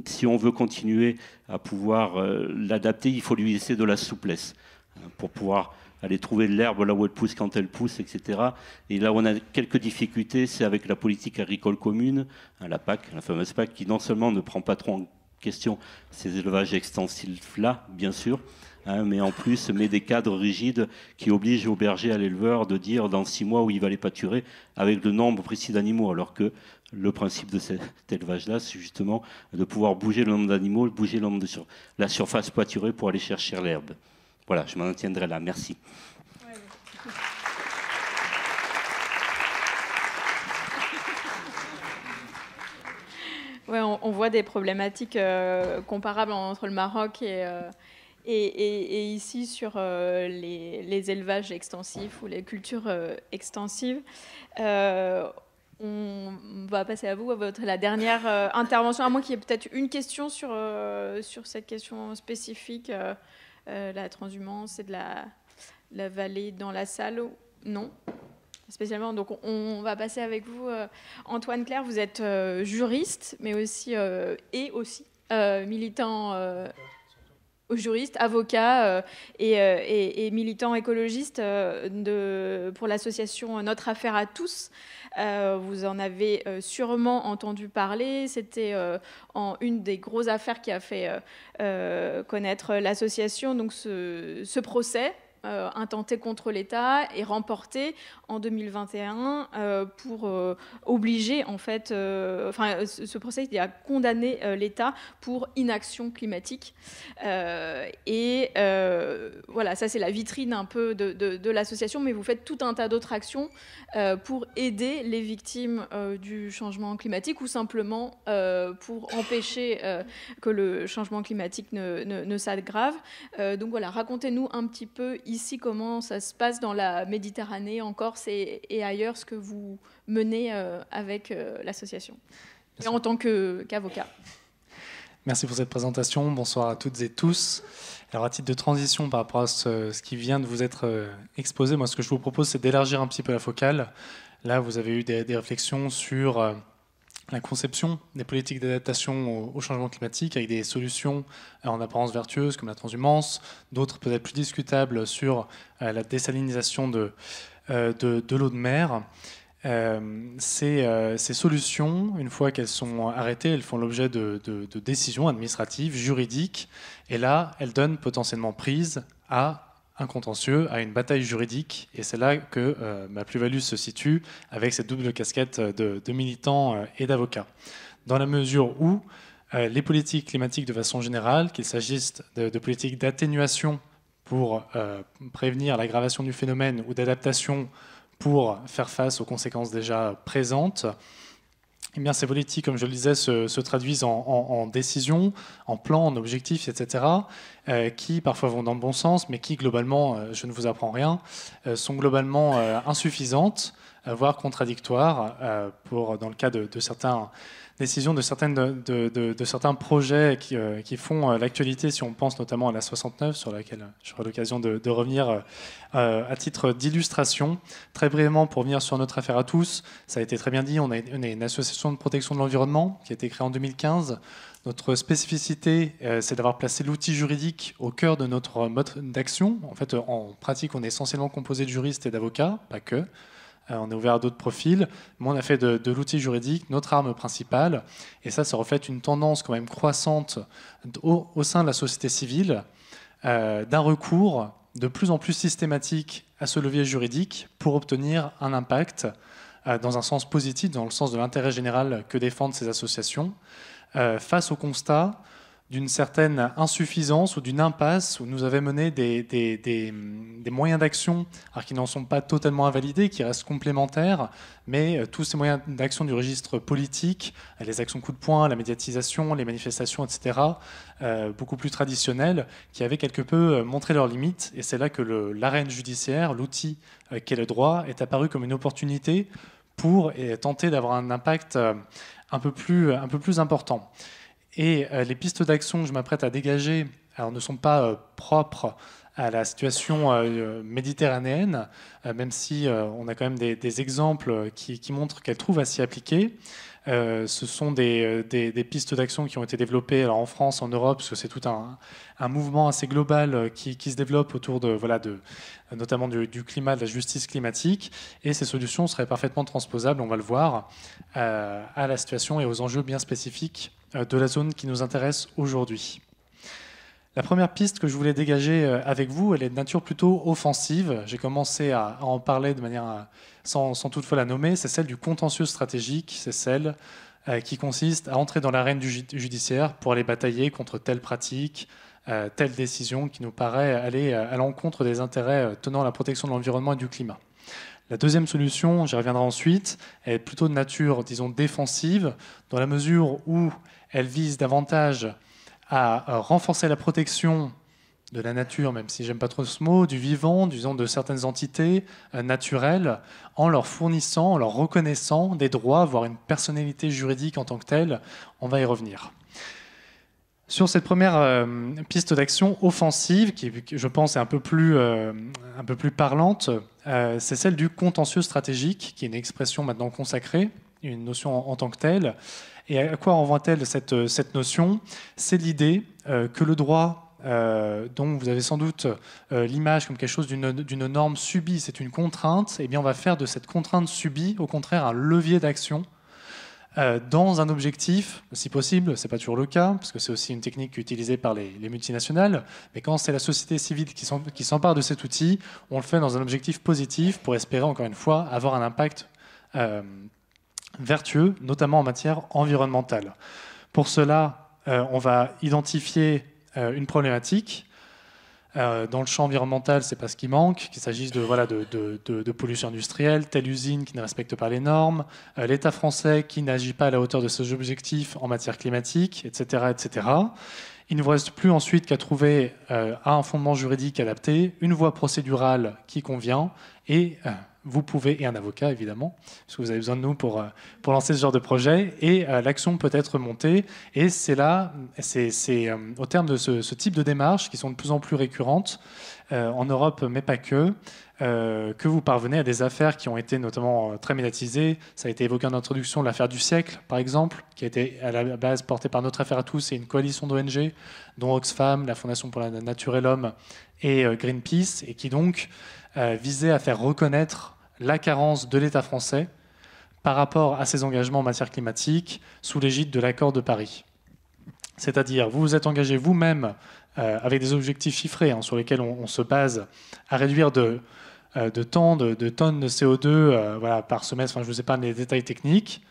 si on veut continuer à pouvoir l'adapter, il faut lui laisser de la souplesse hein, pour pouvoir aller trouver de l'herbe là où elle pousse quand elle pousse, etc. Et là où on a quelques difficultés, c'est avec la politique agricole commune, hein, la PAC, la fameuse PAC, qui non seulement ne prend pas trop en question ces élevages extensifs-là, bien sûr, hein, mais en plus met des cadres rigides qui obligent au berger, à l'éleveur de dire dans 6 mois où il va les pâturer avec le nombre précis d'animaux, alors que le principe de cet élevage-là, c'est justement de pouvoir bouger le nombre d'animaux, bouger le nombre de la surface pâturée pour aller chercher l'herbe. Voilà, je m'en tiendrai là. Merci. Ouais, on voit des problématiques comparables entre le Maroc et ici sur les élevages extensifs ou les cultures extensives. On va passer à vous, la dernière intervention, à moins qu'il y ait peut-être une question sur cette question spécifique, la transhumance et de la vallée dans la salle. Non, spécialement. Donc on va passer avec vous, Antoine Clerc. Vous êtes juriste, mais aussi militant. Juriste, avocat et militant écologiste pour l'association Notre Affaire à tous. Vous en avez sûrement entendu parler. C'était une des grosses affaires qui a fait connaître l'association. Donc ce procès intenté contre l'État est remporté en 2021 pour obliger, en fait, ce procès a condamné l'État pour inaction climatique. Voilà, ça c'est la vitrine un peu de l'association, mais vous faites tout un tas d'autres actions pour aider les victimes du changement climatique ou simplement pour empêcher que le changement climatique ne s'aggrave. Donc voilà, racontez-nous un petit peu ici comment ça se passe dans la Méditerranée, en Corse et ailleurs, ce que vous menez avec l'association, et en tant qu'avocat. Merci pour cette présentation. Bonsoir à toutes et tous. Alors, à titre de transition par rapport à ce qui vient de vous être exposé, moi, ce que je vous propose, c'est d'élargir un petit peu la focale. Là, vous avez eu des réflexions sur la conception des politiques d'adaptation au changement climatique avec des solutions en apparence vertueuses comme la transhumance, d'autres peut-être plus discutables sur la désalinisation de l'eau de mer. Ces solutions, une fois qu'elles sont arrêtées, elles font l'objet de décisions administratives, juridiques, et là, elles donnent potentiellement prise à un contentieux, à une bataille juridique, et c'est là que ma plus-value se situe avec cette double casquette de militant et d'avocat. Dans la mesure où les politiques climatiques de façon générale, qu'il s'agisse de politiques d'atténuation pour prévenir l'aggravation du phénomène ou d'adaptation pour faire face aux conséquences déjà présentes, eh bien, ces politiques, comme je le disais, se traduisent en décisions, en plans, en objectifs, etc., qui parfois vont dans le bon sens, mais qui, globalement, je ne vous apprends rien, sont globalement insuffisantes, voire contradictoires, dans le cas de certaines décisions, de certains projets qui font l'actualité, si on pense notamment à la 69, sur laquelle j'aurai l'occasion de revenir à titre d'illustration. Très brièvement, pour venir sur Notre Affaire à tous, ça a été très bien dit, on est une association de protection de l'environnement qui a été créée en 2015. Notre spécificité, c'est d'avoir placé l'outil juridique au cœur de notre mode d'action. En fait, en pratique, on est essentiellement composé de juristes et d'avocats, pas que. On est ouvert à d'autres profils, mais on a fait de l'outil juridique notre arme principale. Et ça reflète une tendance quand même croissante au sein de la société civile, d'un recours de plus en plus systématique à ce levier juridique pour obtenir un impact dans un sens positif, dans le sens de l'intérêt général que défendent ces associations, face au constat d'une certaine insuffisance ou d'une impasse où nous avons mené des moyens d'action qui n'en sont pas totalement invalidés, qui restent complémentaires, mais tous ces moyens d'action du registre politique, les actions coup de poing, la médiatisation, les manifestations, etc., beaucoup plus traditionnelles, qui avaient quelque peu montré leurs limites. Et c'est là que l'arène judiciaire, l'outil qu'est le droit, est apparu comme une opportunité pour tenter d'avoir un impact un peu plus important. Et les pistes d'action que je m'apprête à dégager ne sont pas propres à la situation méditerranéenne, même si on a quand même des exemples qui montrent qu'elles trouvent à s'y appliquer. Ce sont des pistes d'action qui ont été développées en France, en Europe, parce que c'est tout un mouvement assez global qui se développe autour notamment du climat, de la justice climatique. Et ces solutions seraient parfaitement transposables, on va le voir, à la situation et aux enjeux bien spécifiques de la zone qui nous intéresse aujourd'hui. La première piste que je voulais dégager avec vous, elle est de nature plutôt offensive. J'ai commencé à en parler de manière sans toutefois la nommer. C'est celle du contentieux stratégique. C'est celle qui consiste à entrer dans l'arène du judiciaire pour aller batailler contre telle pratique, telle décision qui nous paraît aller à l'encontre des intérêts tenant à la protection de l'environnement et du climat. La deuxième solution, j'y reviendrai ensuite, est plutôt de nature, disons, défensive, dans la mesure où elle vise davantage à renforcer la protection de la nature, même si j'aime pas trop ce mot, du vivant, disons de certaines entités naturelles, en leur fournissant, en leur reconnaissant des droits, voire une personnalité juridique en tant que telle. On va y revenir. Sur cette première piste d'action offensive, qui je pense est un peu plus parlante, c'est celle du contentieux stratégique, qui est une expression maintenant consacrée, une notion en tant que telle. Et à quoi renvoie-t-elle cette notion? C'est l'idée que le droit, dont vous avez sans doute l'image comme quelque chose d'une norme subie, c'est une contrainte, et bien on va faire de cette contrainte subie, au contraire, un levier d'action dans un objectif, si possible, ce n'est pas toujours le cas, parce que c'est aussi une technique utilisée par les multinationales, mais quand c'est la société civile qui s'empare de cet outil, on le fait dans un objectif positif pour espérer, encore une fois, avoir un impact vertueux, notamment en matière environnementale. Pour cela, on va identifier une problématique. Dans le champ environnemental, c'est pas ce qui manque, qu'il s'agisse de pollution industrielle, telle usine qui ne respecte pas les normes, l'État français qui n'agit pas à la hauteur de ses objectifs en matière climatique, etc., etc. Il ne vous reste plus ensuite qu'à trouver un fondement juridique adapté, une voie procédurale qui convient, et vous pouvez, et un avocat évidemment, parce que vous avez besoin de nous pour lancer ce genre de projet, et l'action peut être montée. Et c'est là, c'est au terme de ce type de démarches qui sont de plus en plus récurrentes en Europe, mais pas que vous parvenez à des affaires qui ont été notamment très médiatisées. Ça a été évoqué en introduction, l'affaire du siècle, par exemple, qui a été à la base portée par Notre Affaire à tous et une coalition d'ONG, dont Oxfam, la Fondation pour la Nature et l'Homme et Greenpeace, et qui donc visait à faire reconnaître la carence de l'État français par rapport à ses engagements en matière climatique sous l'égide de l'accord de Paris. C'est-à-dire, vous vous êtes engagé vous-même avec des objectifs chiffrés sur lesquels on se base à réduire de tonnes de CO2 par semestre. Enfin, je vous épargne les détails techniques.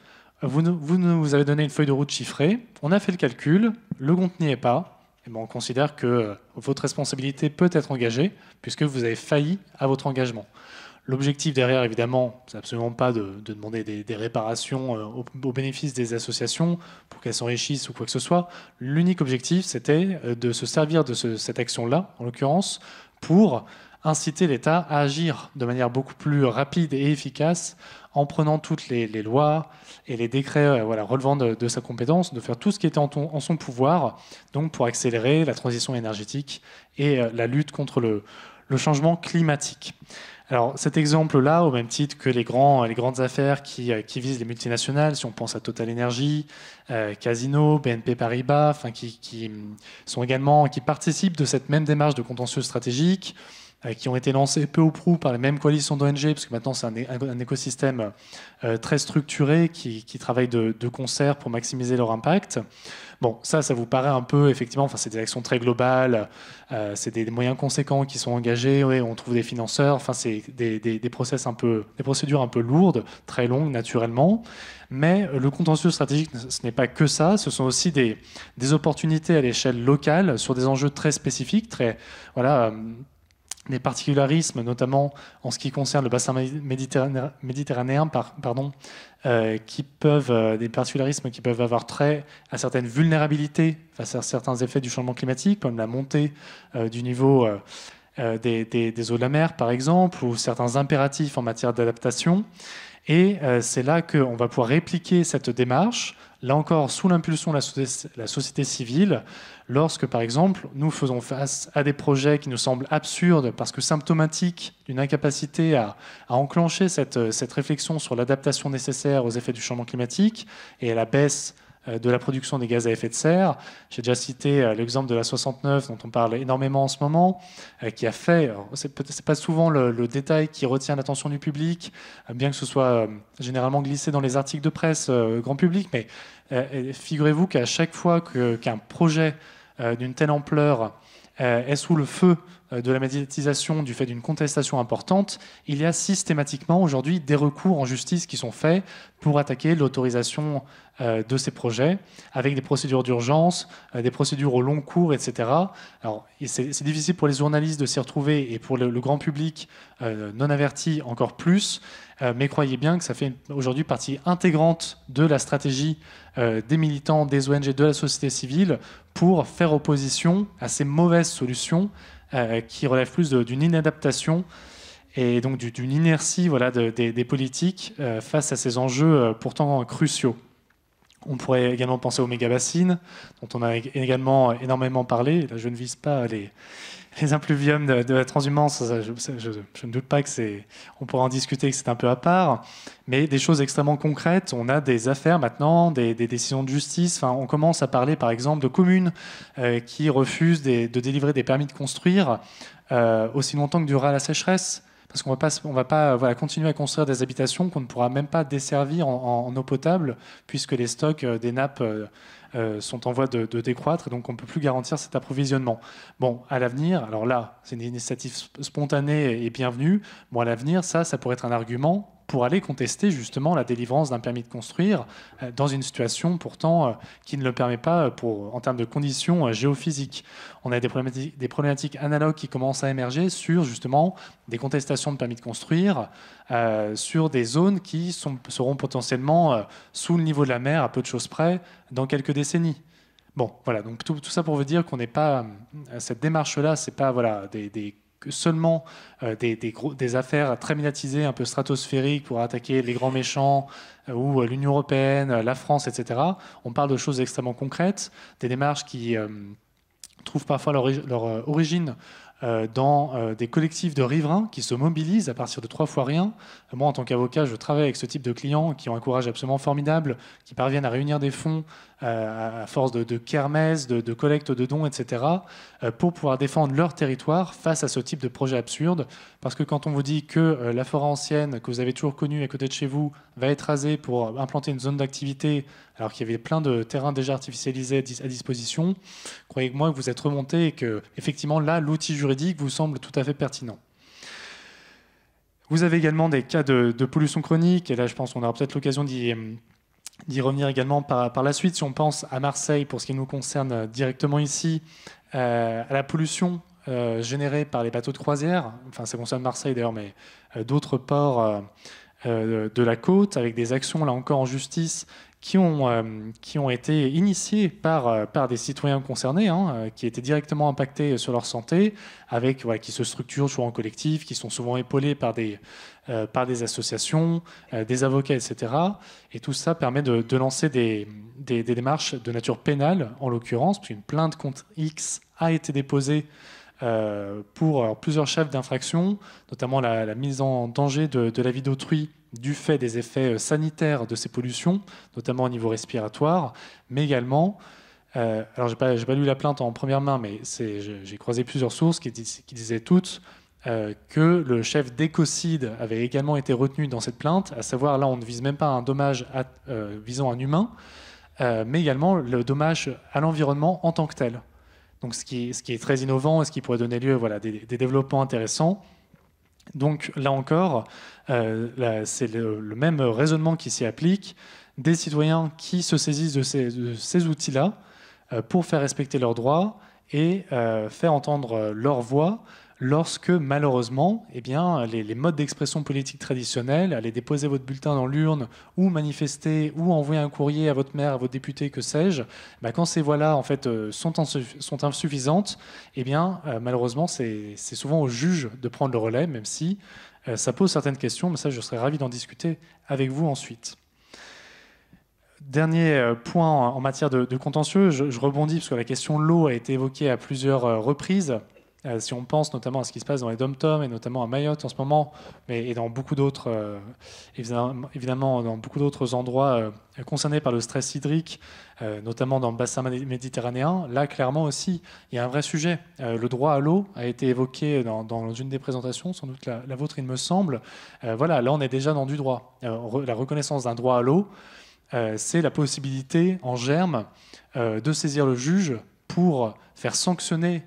Vous nous avez donné une feuille de route chiffrée. On a fait le calcul. Le compte n'y est pas. Et ben, on considère que votre responsabilité peut être engagée puisque vous avez failli à votre engagement. L'objectif derrière, évidemment, c'est absolument pas de demander des réparations au bénéfice des associations pour qu'elles s'enrichissent ou quoi que ce soit. L'unique objectif, c'était de se servir de cette action-là, en l'occurrence, pour inciter l'État à agir de manière beaucoup plus rapide et efficace en prenant toutes les lois et les décrets relevant de sa compétence, de faire tout ce qui était en son pouvoir, donc pour accélérer la transition énergétique et la lutte contre le changement climatique. Alors cet exemple-là, au même titre que les grandes affaires qui visent les multinationales, si on pense à Total Energy, Casino, BNP Paribas, qui participent de cette même démarche de contentieux stratégique, qui ont été lancés peu ou prou par les mêmes coalitions d'ONG, parce que maintenant c'est un écosystème très structuré qui travaille de concert pour maximiser leur impact. Bon, ça vous paraît un peu, effectivement, c'est des actions très globales, c'est des moyens conséquents qui sont engagés, on trouve des financeurs, c'est des procédures un peu lourdes, très longues naturellement. Mais le contentieux stratégique, ce n'est pas que ça, ce sont aussi des opportunités à l'échelle locale sur des enjeux très spécifiques, des particularismes, notamment en ce qui concerne le bassin méditerranéen, des particularismes qui peuvent avoir trait à certaines vulnérabilités face à certains effets du changement climatique, comme la montée du niveau des eaux de la mer, par exemple, ou certains impératifs en matière d'adaptation. Et c'est là qu'on va pouvoir répliquer cette démarche, là encore sous l'impulsion de la société civile, lorsque, par exemple, nous faisons face à des projets qui nous semblent absurdes parce que symptomatiques d'une incapacité à enclencher cette réflexion sur l'adaptation nécessaire aux effets du changement climatique et à la baisse de la production des gaz à effet de serre. J'ai déjà cité l'exemple de la 69 dont on parle énormément en ce moment, qui a fait, c'est pas souvent le détail qui retient l'attention du public, bien que ce soit généralement glissé dans les articles de presse grand public, mais figurez-vous qu'à chaque fois qu'un projet d'une telle ampleur est sous le feu de la médiatisation du fait d'une contestation importante, il y a systématiquement aujourd'hui des recours en justice qui sont faits pour attaquer l'autorisation de ces projets, avec des procédures d'urgence, des procédures au long cours, etc. Alors, c'est difficile pour les journalistes de s'y retrouver et pour le grand public non averti encore plus, mais croyez bien que ça fait aujourd'hui partie intégrante de la stratégie des militants, des ONG, de la société civile pour faire opposition à ces mauvaises solutions qui relèvent plus d'une inadaptation et donc d'une inertie des politiques face à ces enjeux pourtant cruciaux. On pourrait également penser aux méga-bassines, dont on a également énormément parlé. Là, je ne vise pas les impluviums de la transhumance. Je ne doute pas on pourra en discuter, que c'est un peu à part. Mais des choses extrêmement concrètes. On a des affaires maintenant, des décisions de justice. Enfin, on commence à parler, par exemple, de communes qui refusent de délivrer des permis de construire aussi longtemps que durera la sécheresse. Parce qu'on ne va pas continuer à construire des habitations qu'on ne pourra même pas desservir en eau potable, puisque les stocks des nappes sont en voie de décroître, et donc on ne peut plus garantir cet approvisionnement. Bon, à l'avenir, alors là, c'est une initiative spontanée et bienvenue. Bon, à l'avenir, ça pourrait être un argument pour aller contester justement la délivrance d'un permis de construire dans une situation pourtant qui ne le permet pas en termes de conditions géophysiques. On a des problématiques analogues qui commencent à émerger sur justement des contestations de permis de construire sur des zones qui seront potentiellement sous le niveau de la mer à peu de choses près dans quelques décennies. Bon, voilà, donc tout ça pour vous dire qu'on n'est pas... Cette démarche-là, c'est pas seulement des affaires très médiatisées, un peu stratosphériques pour attaquer les grands méchants ou l'Union européenne, la France, etc. On parle de choses extrêmement concrètes, des démarches qui trouvent parfois leur origine dans des collectifs de riverains qui se mobilisent à partir de 3 fois rien. Moi, en tant qu'avocat, je travaille avec ce type de clients qui ont un courage absolument formidable, qui parviennent à réunir des fonds à force de kermesses, de collecte de dons, etc., pour pouvoir défendre leur territoire face à ce type de projet absurde. Parce que quand on vous dit que la forêt ancienne, que vous avez toujours connue à côté de chez vous, va être rasée pour implanter une zone d'activité, alors qu'il y avait plein de terrains déjà artificialisés à disposition, croyez-moi que vous êtes remonté et que, effectivement, là, l'outil juridique vous semble tout à fait pertinent. Vous avez également des cas de pollution chronique, et là, je pense qu'on aura peut-être l'occasion d'y revenir également par la suite. Si on pense à Marseille, pour ce qui nous concerne directement ici, à la pollution générée par les bateaux de croisière, enfin ça concerne Marseille d'ailleurs, mais d'autres ports de la côte, avec des actions là encore en justice qui ont été initiées par des citoyens concernés, qui étaient directement impactés sur leur santé, qui se structurent souvent en collectif, qui sont souvent épaulés par des associations, des avocats, etc. Et tout ça permet de lancer des démarches de nature pénale, en l'occurrence, puisqu'une plainte contre X a été déposée pour plusieurs chefs d'infraction, notamment la mise en danger de la vie d'autrui du fait des effets sanitaires de ces pollutions, notamment au niveau respiratoire, mais également, alors j'ai pas lu la plainte en première main, mais j'ai croisé plusieurs sources qui disaient toutes que le chef d'écocide avait également été retenu dans cette plainte, à savoir là on ne vise même pas un dommage visant un humain, mais également le dommage à l'environnement en tant que tel. Donc ce qui est très innovant et ce qui pourrait donner lieu à des développements intéressants. Donc là encore, c'est le même raisonnement qui s'y applique, des citoyens qui se saisissent de ces outils-là pour faire respecter leurs droits et faire entendre leur voix lorsque malheureusement les modes d'expression politique traditionnels, aller déposer votre bulletin dans l'urne ou manifester ou envoyer un courrier à votre maire, à votre député, que sais-je, quand ces voix-là en fait, sont insuffisantes, malheureusement c'est souvent au juge de prendre le relais, même si ça pose certaines questions, mais ça je serais ravi d'en discuter avec vous ensuite. Dernier point en matière de contentieux, je rebondis parce que la question de l'eau a été évoquée à plusieurs reprises. Si on pense notamment à ce qui se passe dans les dom-toms et notamment à Mayotte en ce moment, et dans beaucoup d'autres, évidemment dans beaucoup d'autres endroits concernés par le stress hydrique, notamment dans le bassin méditerranéen, là clairement aussi il y a un vrai sujet. Le droit à l'eau a été évoqué dans une des présentations, sans doute la vôtre il me semble. Voilà, là on est déjà dans du droit. La reconnaissance d'un droit à l'eau, c'est la possibilité en germe de saisir le juge pour faire sanctionner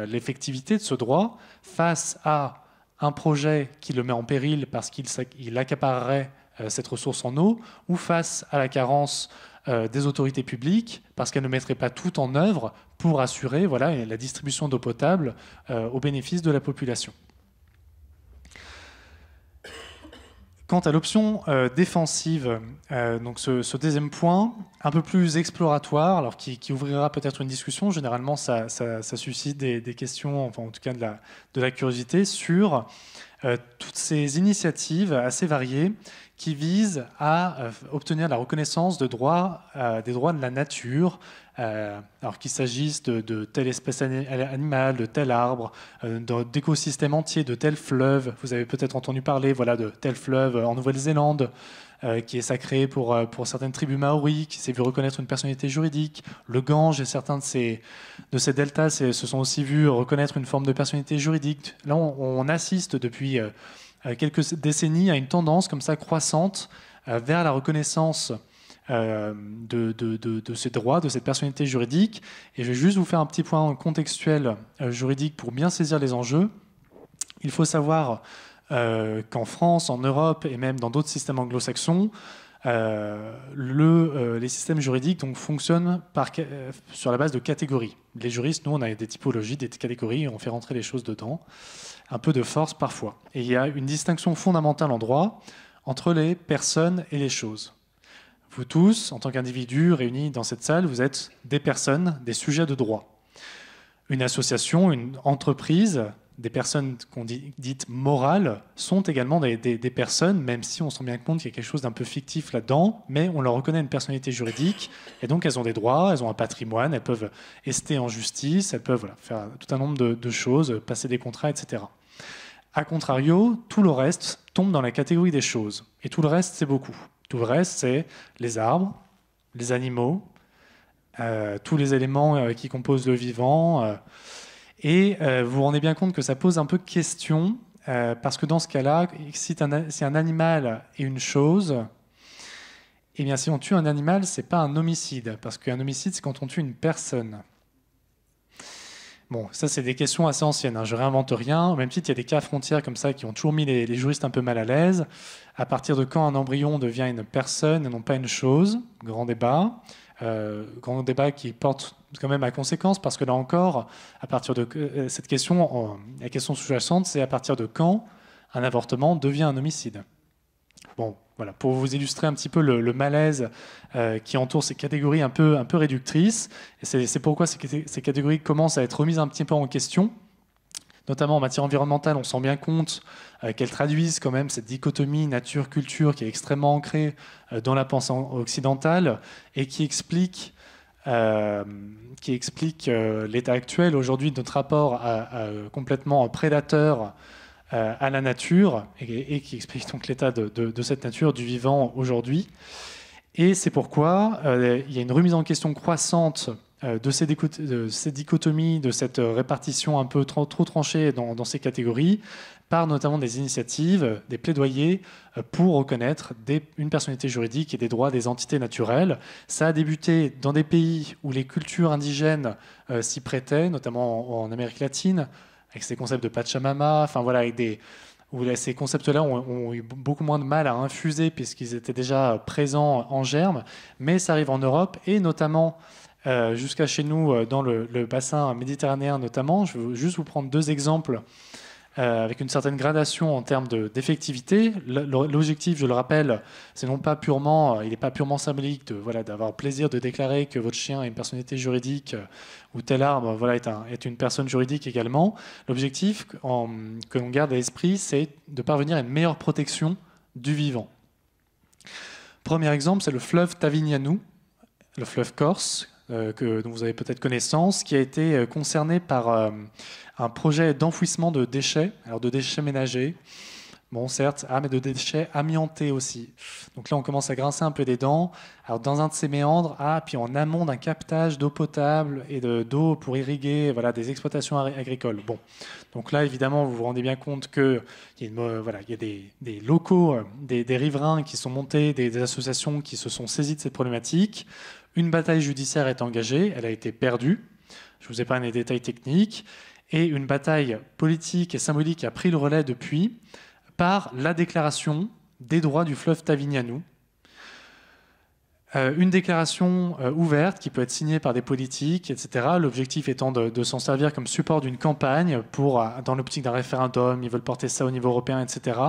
l'effectivité de ce droit face à un projet qui le met en péril parce qu'il accaparerait cette ressource en eau, ou face à la carence des autorités publiques parce qu'elles ne mettraient pas tout en œuvre pour assurer la distribution d'eau potable au bénéfice de la population. Quant à l'option défensive, donc ce deuxième point, un peu plus exploratoire, alors qui ouvrira peut-être une discussion, généralement ça suscite des questions, enfin en tout cas de la curiosité, sur toutes ces initiatives assez variées qui visent à obtenir la reconnaissance des droits de la nature, alors qu'il s'agisse de telle espèce animale, de tel arbre, d'écosystèmes entiers, de tel fleuve. Vous avez peut-être entendu parler de tel fleuve en Nouvelle-Zélande, qui est sacré pour certaines tribus maoris, qui s'est vu reconnaître une personnalité juridique. Le Gange et certains de ces deltas se sont aussi vus reconnaître une forme de personnalité juridique. Là, on assiste depuis quelques décennies à une tendance comme ça croissante vers la reconnaissance de ces droits, de cette personnalité juridique. Et je vais juste vous faire un petit point contextuel juridique pour bien saisir les enjeux. Il faut savoir qu'en France, en Europe et même dans d'autres systèmes anglo-saxons, les systèmes juridiques donc, fonctionnent sur la base de catégories. Les juristes, nous, on a des typologies, des catégories, et on fait rentrer les choses dedans. Un peu de force parfois. Et il y a une distinction fondamentale en droit entre les personnes et les choses. Vous tous, en tant qu'individus réunis dans cette salle, vous êtes des personnes, des sujets de droit. Une association, une entreprise, des personnes qu'on dit dites morales, sont également des personnes, même si on se rend bien compte qu'il y a quelque chose d'un peu fictif là-dedans, mais on leur reconnaît une personnalité juridique, et donc elles ont des droits, elles ont un patrimoine, elles peuvent ester en justice, elles peuvent faire tout un nombre de choses, passer des contrats, etc. A contrario, tout le reste tombe dans la catégorie des choses. Et tout le reste, c'est beaucoup. Tout le reste, c'est les arbres, les animaux, tous les éléments qui composent le vivant. Et vous vous rendez bien compte que ça pose un peu de question, parce que dans ce cas-là, si un animal est une chose, eh bien, si on tue un animal, ce n'est pas un homicide, parce qu'un homicide, c'est quand on tue une personne. Bon, ça, c'est des questions assez anciennes. Je ne réinvente rien. Au même titre, il y a des cas frontières comme ça qui ont toujours mis les juristes un peu mal à l'aise. À partir de quand un embryon devient une personne et non pas une chose? Grand débat. Grand débat qui porte quand même à conséquence, parce que là encore, à partir de cette question, la question sous-jacente, c'est à partir de quand un avortement devient un homicide. Bon, voilà, pour vous illustrer un petit peu le malaise qui entoure ces catégories un peu réductrices. Et c'est pourquoi ces catégories commencent à être remises un petit peu en question. Notamment en matière environnementale, on se rend bien compte qu'elles traduisent quand même cette dichotomie nature-culture qui est extrêmement ancrée dans la pensée occidentale et qui explique l'état actuel aujourd'hui de notre rapport complètement prédateur à la nature et qui explique donc l'état de cette nature, du vivant aujourd'hui. Et c'est pourquoi il y a une remise en question croissante de ces dichotomies, de cette répartition un peu trop tranchée dans ces catégories, par notamment des initiatives, des plaidoyers pour reconnaître une personnalité juridique et des droits des entités naturelles. Ça a débuté dans des pays où les cultures indigènes s'y prêtaient, notamment en Amérique latine, avec ces concepts de Pachamama, enfin voilà, où ces concepts-là ont eu beaucoup moins de mal à infuser puisqu'ils étaient déjà présents en germe, mais ça arrive en Europe et notamment jusqu'à chez nous dans le bassin méditerranéen notamment. Je vais juste vous prendre deux exemples avec une certaine gradation en termes d'effectivité. L'objectif, je le rappelle, c'est non pas purement, il n'est pas purement symbolique d'avoir le plaisir de déclarer que votre chien est une personnalité juridique ou tel arbre est une personne juridique également. L'objectif que l'on garde à l'esprit, c'est de parvenir à une meilleure protection du vivant. Premier exemple, c'est le fleuve Tavignano, le fleuve corse, dont vous avez peut-être connaissance, qui a été concerné par un projet d'enfouissement de déchets, alors de déchets ménagers, bon certes, mais de déchets amiantés aussi. Donc là, on commence à grincer un peu des dents. Alors dans un de ces méandres, puis en amont d'un captage d'eau potable et d'eau pour irriguer des exploitations agricoles. Bon, donc là, évidemment, vous vous rendez bien compte qu'il y a des locaux, des riverains qui sont montés, des associations qui se sont saisies de cette problématique. Une bataille judiciaire est engagée, elle a été perdue. Je vous épargne les détails techniques. Et une bataille politique et symbolique a pris le relais depuis par la déclaration des droits du fleuve Tavignano. Une déclaration ouverte qui peut être signée par des politiques, etc. L'objectif étant de s'en servir comme support d'une campagne dans l'optique d'un référendum, ils veulent porter ça au niveau européen, etc.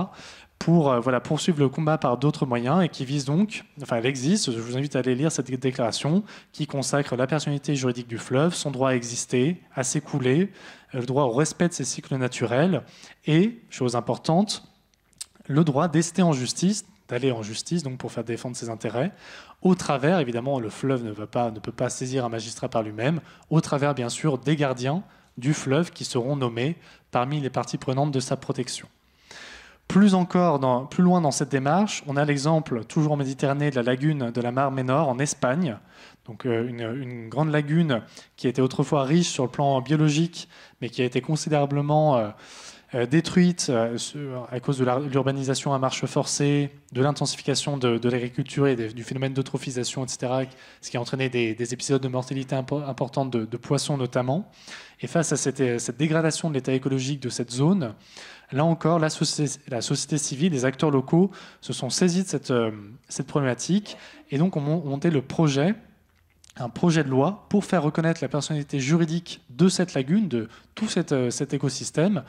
Pour poursuivre le combat par d'autres moyens et qui vise donc, enfin elle existe, je vous invite à aller lire cette déclaration qui consacre la personnalité juridique du fleuve, son droit à exister, à s'écouler, le droit au respect de ses cycles naturels et, chose importante, le droit d'ester en justice, d'aller en justice donc pour faire défendre ses intérêts, au travers, évidemment, le fleuve ne peut pas saisir un magistrat par lui-même, au travers, bien sûr, des gardiens du fleuve qui seront nommés parmi les parties prenantes de sa protection. Plus loin dans cette démarche, on a l'exemple, toujours en Méditerranée, de la lagune de la Mar Menor en Espagne, donc une grande lagune qui était autrefois riche sur le plan biologique, mais qui a été considérablement détruite à cause de l'urbanisation à marche forcée, de l'intensification de l'agriculture et du phénomène d'eutrophisation, etc., ce qui a entraîné des épisodes de mortalité importante de poissons notamment. Et face à cette dégradation de l'état écologique de cette zone, là encore, la société civile, les acteurs locaux se sont saisis de cette problématique et donc ont monté un projet de loi pour faire reconnaître la personnalité juridique de cette lagune, de tout cet écosystème.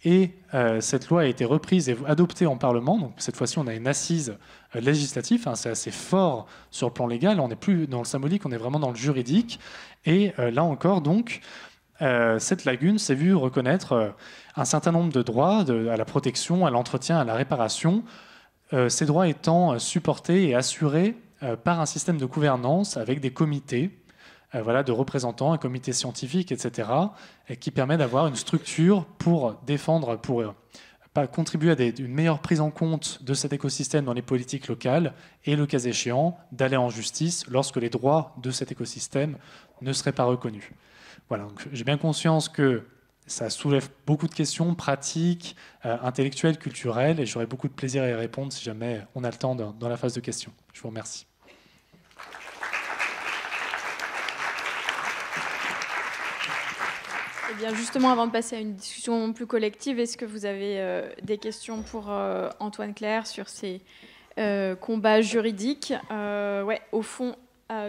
Et cette loi a été reprise et adoptée en Parlement. Donc cette fois-ci, on a une assise législative. C'est assez fort sur le plan légal. On n'est plus dans le symbolique, on est vraiment dans le juridique. Et là encore, donc, cette lagune s'est vue reconnaître un certain nombre de droits à la protection, à l'entretien, à la réparation. Ces droits étant supportés et assurés par un système de gouvernance avec des comités de représentants, un comité scientifique, etc., qui permet d'avoir une structure pour défendre, pour contribuer à une meilleure prise en compte de cet écosystème dans les politiques locales et, le cas échéant, d'aller en justice lorsque les droits de cet écosystème ne seraient pas reconnus. Voilà, donc j'ai bien conscience que ça soulève beaucoup de questions pratiques, intellectuelles, culturelles, et j'aurai beaucoup de plaisir à y répondre si jamais on a le temps dans la phase de questions. Je vous remercie. Eh bien, justement, avant de passer à une discussion plus collective, est-ce que vous avez des questions pour Antoine Clerc sur ces combats juridiques au fond,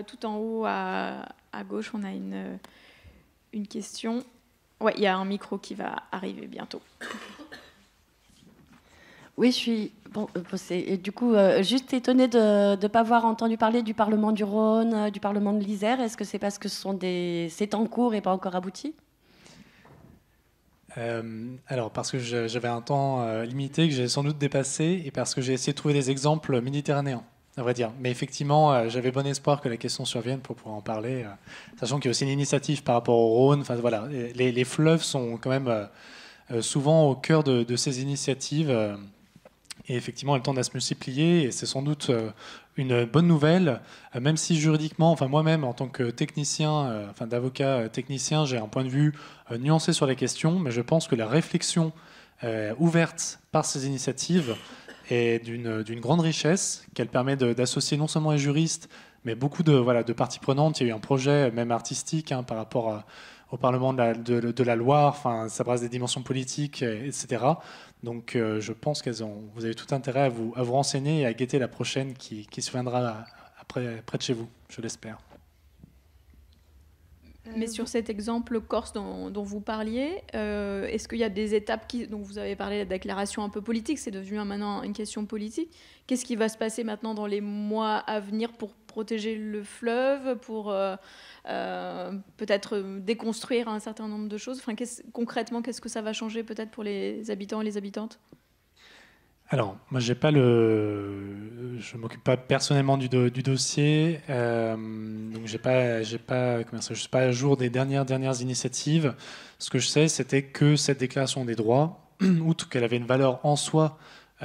tout en haut à gauche, on a une question. Oui, il y a un micro qui va arriver bientôt. Oui, je suis du coup juste étonnée de ne pas avoir entendu parler du Parlement du Rhône, du Parlement de l'Isère. Est-ce que c'est parce que c'est en cours et pas encore abouti ? Alors, parce que j'avais un temps limité que j'ai sans doute dépassé et parce que j'ai essayé de trouver des exemples méditerranéens, à vrai dire. Mais effectivement, j'avais bon espoir que la question survienne pour pouvoir en parler, sachant qu'il y a aussi une initiative par rapport au Rhône. Enfin, voilà, les fleuves sont quand même souvent au cœur de ces initiatives. Et effectivement, elles tendent à se multiplier et c'est sans doute une bonne nouvelle, même si juridiquement, enfin moi-même en tant que technicien, d'avocat technicien, j'ai un point de vue nuancé sur la question, mais je pense que la réflexion ouverte par ces initiatives est d'une grande richesse, qu'elle permet d'associer non seulement les juristes, mais beaucoup de parties prenantes. Il y a eu un projet même artistique par rapport au Parlement de la Loire, enfin, ça brasse des dimensions politiques, etc. Donc je pense vous avez tout intérêt à vous renseigner et à guetter la prochaine qui se viendra près de chez vous, je l'espère. Mais sur cet exemple corse dont vous parliez, est-ce qu'il y a des étapes dont vous avez parlé, la déclaration un peu politique, c'est devenu maintenant une question politique. Qu'est-ce qui va se passer maintenant dans les mois à venir pour protéger le fleuve, pour peut-être déconstruire un certain nombre de choses. Enfin, concrètement, qu'est-ce que ça va changer peut-être pour les habitants et les habitantes ? Alors, moi, je ne m'occupe pas personnellement du dossier, donc je suis pas à jour des dernières initiatives. Ce que je sais, c'était que cette déclaration des droits, outre qu'elle avait une valeur en soi,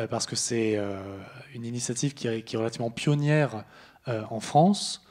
parce que c'est une initiative qui est relativement pionnière en France,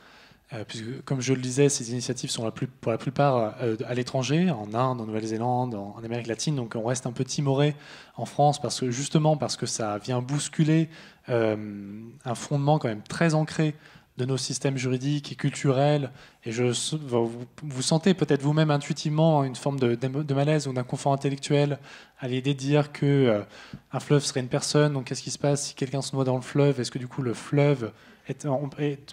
puisque, comme je le disais, ces initiatives sont pour la plupart à l'étranger, en Inde, en Nouvelle-Zélande, en Amérique latine, donc on reste un peu timoré en France, parce que ça vient bousculer un fondement quand même très ancré de nos systèmes juridiques et culturels. Et vous sentez peut-être vous-même intuitivement une forme de malaise ou d'inconfort intellectuel à l'idée de dire que un fleuve serait une personne. Donc qu'est-ce qui se passe si quelqu'un se noie dans le fleuve? Est-ce que du coup le fleuve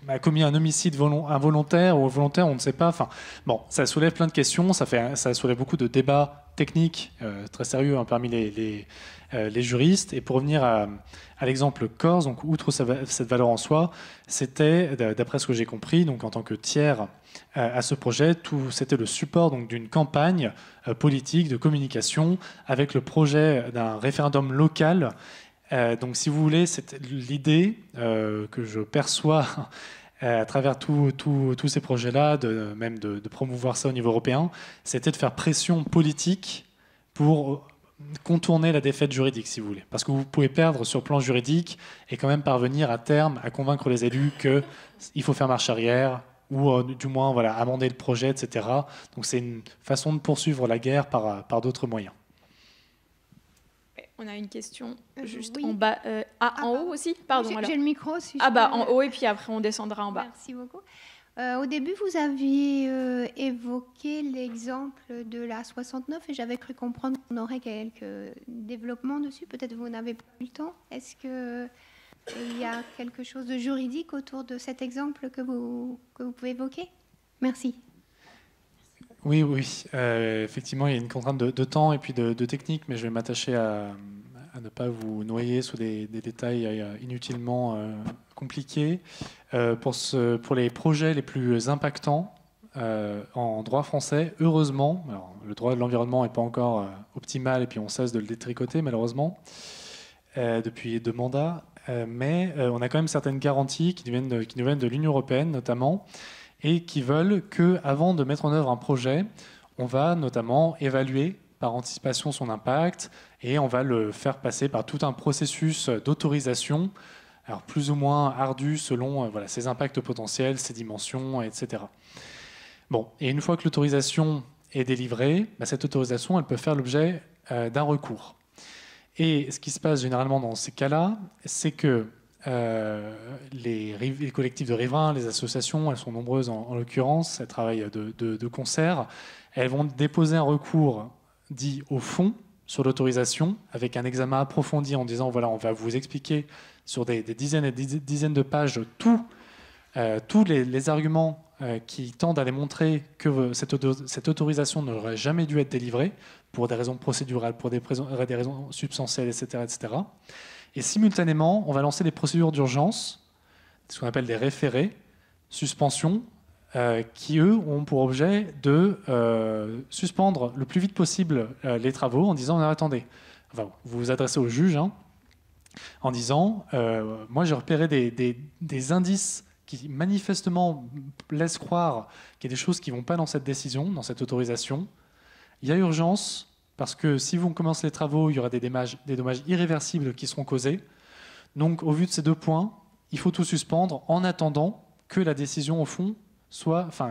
a commis un homicide involontaire ou volontaire? On ne sait pas. Enfin, bon, ça soulève plein de questions. Ça soulève beaucoup de débats techniques très sérieux parmi les juristes. Et pour revenir à l'exemple Corse, donc outre cette valeur en soi, c'était, d'après ce que j'ai compris, donc en tant que tiers à ce projet, c'était le support donc d'une campagne politique de communication avec le projet d'un référendum local. Donc, si vous voulez, c'est l'idée que je perçois à travers tous ces projets-là, même de promouvoir ça au niveau européen, c'était de faire pression politique pour contourner la défaite juridique, si vous voulez. Parce que vous pouvez perdre sur le plan juridique et quand même parvenir à terme à convaincre les élus qu'il faut faire marche arrière ou du moins voilà, amender le projet, etc. Donc c'est une façon de poursuivre la guerre par d'autres moyens. On a une question juste oui. en bas. En haut aussi? Pardon. J'ai le micro. Si en haut et puis après on descendra en bas. Merci beaucoup. Au début, vous aviez évoqué l'exemple de la 69 et j'avais cru comprendre qu'on aurait quelques développements dessus. Peut-être vous n'avez pas eu le temps. Est-ce qu'il y a quelque chose de juridique autour de cet exemple que vous pouvez évoquer? Merci. Oui. Effectivement, il y a une contrainte de temps et puis de technique, mais je vais m'attacher à ne pas vous noyer sous des détails inutilement compliqués. Pour les projets les plus impactants en droit français, heureusement, alors, le droit de l'environnement n'est pas encore optimal et puis on cesse de le détricoter malheureusement depuis 2 mandats, mais on a quand même certaines garanties qui nous viennent de l'Union européenne notamment, et qui veulent qu'avant de mettre en œuvre un projet, on va notamment évaluer par anticipation son impact et on va le faire passer par tout un processus d'autorisation, alors plus ou moins ardu selon ses impacts potentiels, ses dimensions, etc. Bon, et une fois que l'autorisation est délivrée, cette autorisation, elle peut faire l'objet d'un recours. Et ce qui se passe généralement dans ces cas-là, c'est que les collectifs de riverains, les associations, elles sont nombreuses en l'occurrence, elles travaillent de concert, elles vont déposer un recours dit au fond sur l'autorisation avec un examen approfondi en disant voilà, on va vous expliquer sur des dizaines et des dizaines de pages tous les arguments qui tendent à démontrer que cette autorisation n'aurait jamais dû être délivrée pour des raisons procédurales, pour des raisons substantielles, etc., etc. Et simultanément, on va lancer des procédures d'urgence, ce qu'on appelle des référés, suspension, qui, eux, ont pour objet de suspendre le plus vite possible les travaux en disant attendez, enfin, vous vous adressez au juge en disant moi j'ai repéré des indices qui manifestement laissent croire qu'il y a des choses qui ne vont pas dans cette décision, dans cette autorisation. Il y a urgence, parce que si vous commencez les travaux, il y aura des dommages irréversibles qui seront causés. Donc, au vu de ces 2 points, il faut tout suspendre en attendant que la décision au fond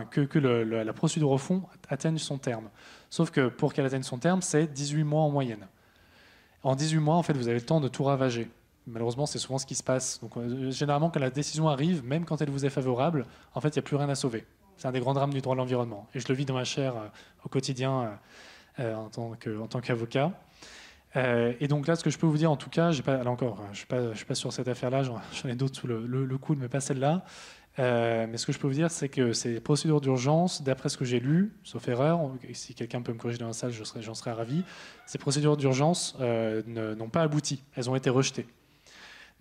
que la procédure au fond atteigne son terme. Sauf que pour qu'elle atteigne son terme, c'est 18 mois en moyenne. En 18 mois, en fait, vous avez le temps de tout ravager. Malheureusement, c'est souvent ce qui se passe. Donc, généralement, quand la décision arrive, même quand elle vous est favorable, en fait, il n'y a plus rien à sauver. C'est un des grands drames du droit de l'environnement. Et je le vis dans ma chair au quotidien en tant qu'avocat. Et donc là, ce que je peux vous dire, en tout cas, je ne suis pas sur cette affaire-là, j'en ai d'autres sous le coude, mais pas celle-là. Mais ce que je peux vous dire, c'est que ces procédures d'urgence, d'après ce que j'ai lu, sauf erreur, si quelqu'un peut me corriger dans la salle, j'en serais ravi, ces procédures d'urgence n'ont pas abouti, elles ont été rejetées.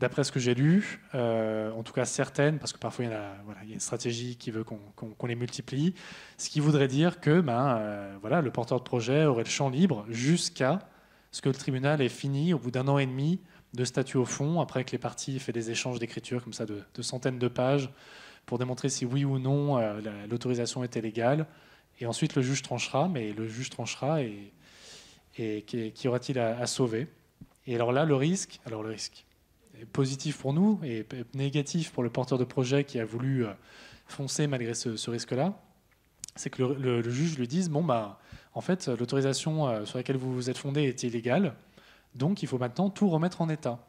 D'après ce que j'ai lu, en tout cas certaines, parce que parfois il y a une stratégie qui veut qu'on les multiplie, ce qui voudrait dire que le porteur de projet aurait le champ libre jusqu'à ce que le tribunal ait fini, au bout d'1 an et demi, de statuer au fond, après que les parties aient fait des échanges d'écriture comme ça de centaines de pages, pour démontrer si oui ou non l'autorisation était légale. Et ensuite le juge tranchera, et qui aura-t-il à sauver? Et alors là, le risque est positif pour nous et négatif pour le porteur de projet qui a voulu foncer malgré ce risque-là, c'est que le juge lui dise en fait, l'autorisation sur laquelle vous vous êtes fondé est illégale, donc il faut maintenant tout remettre en état.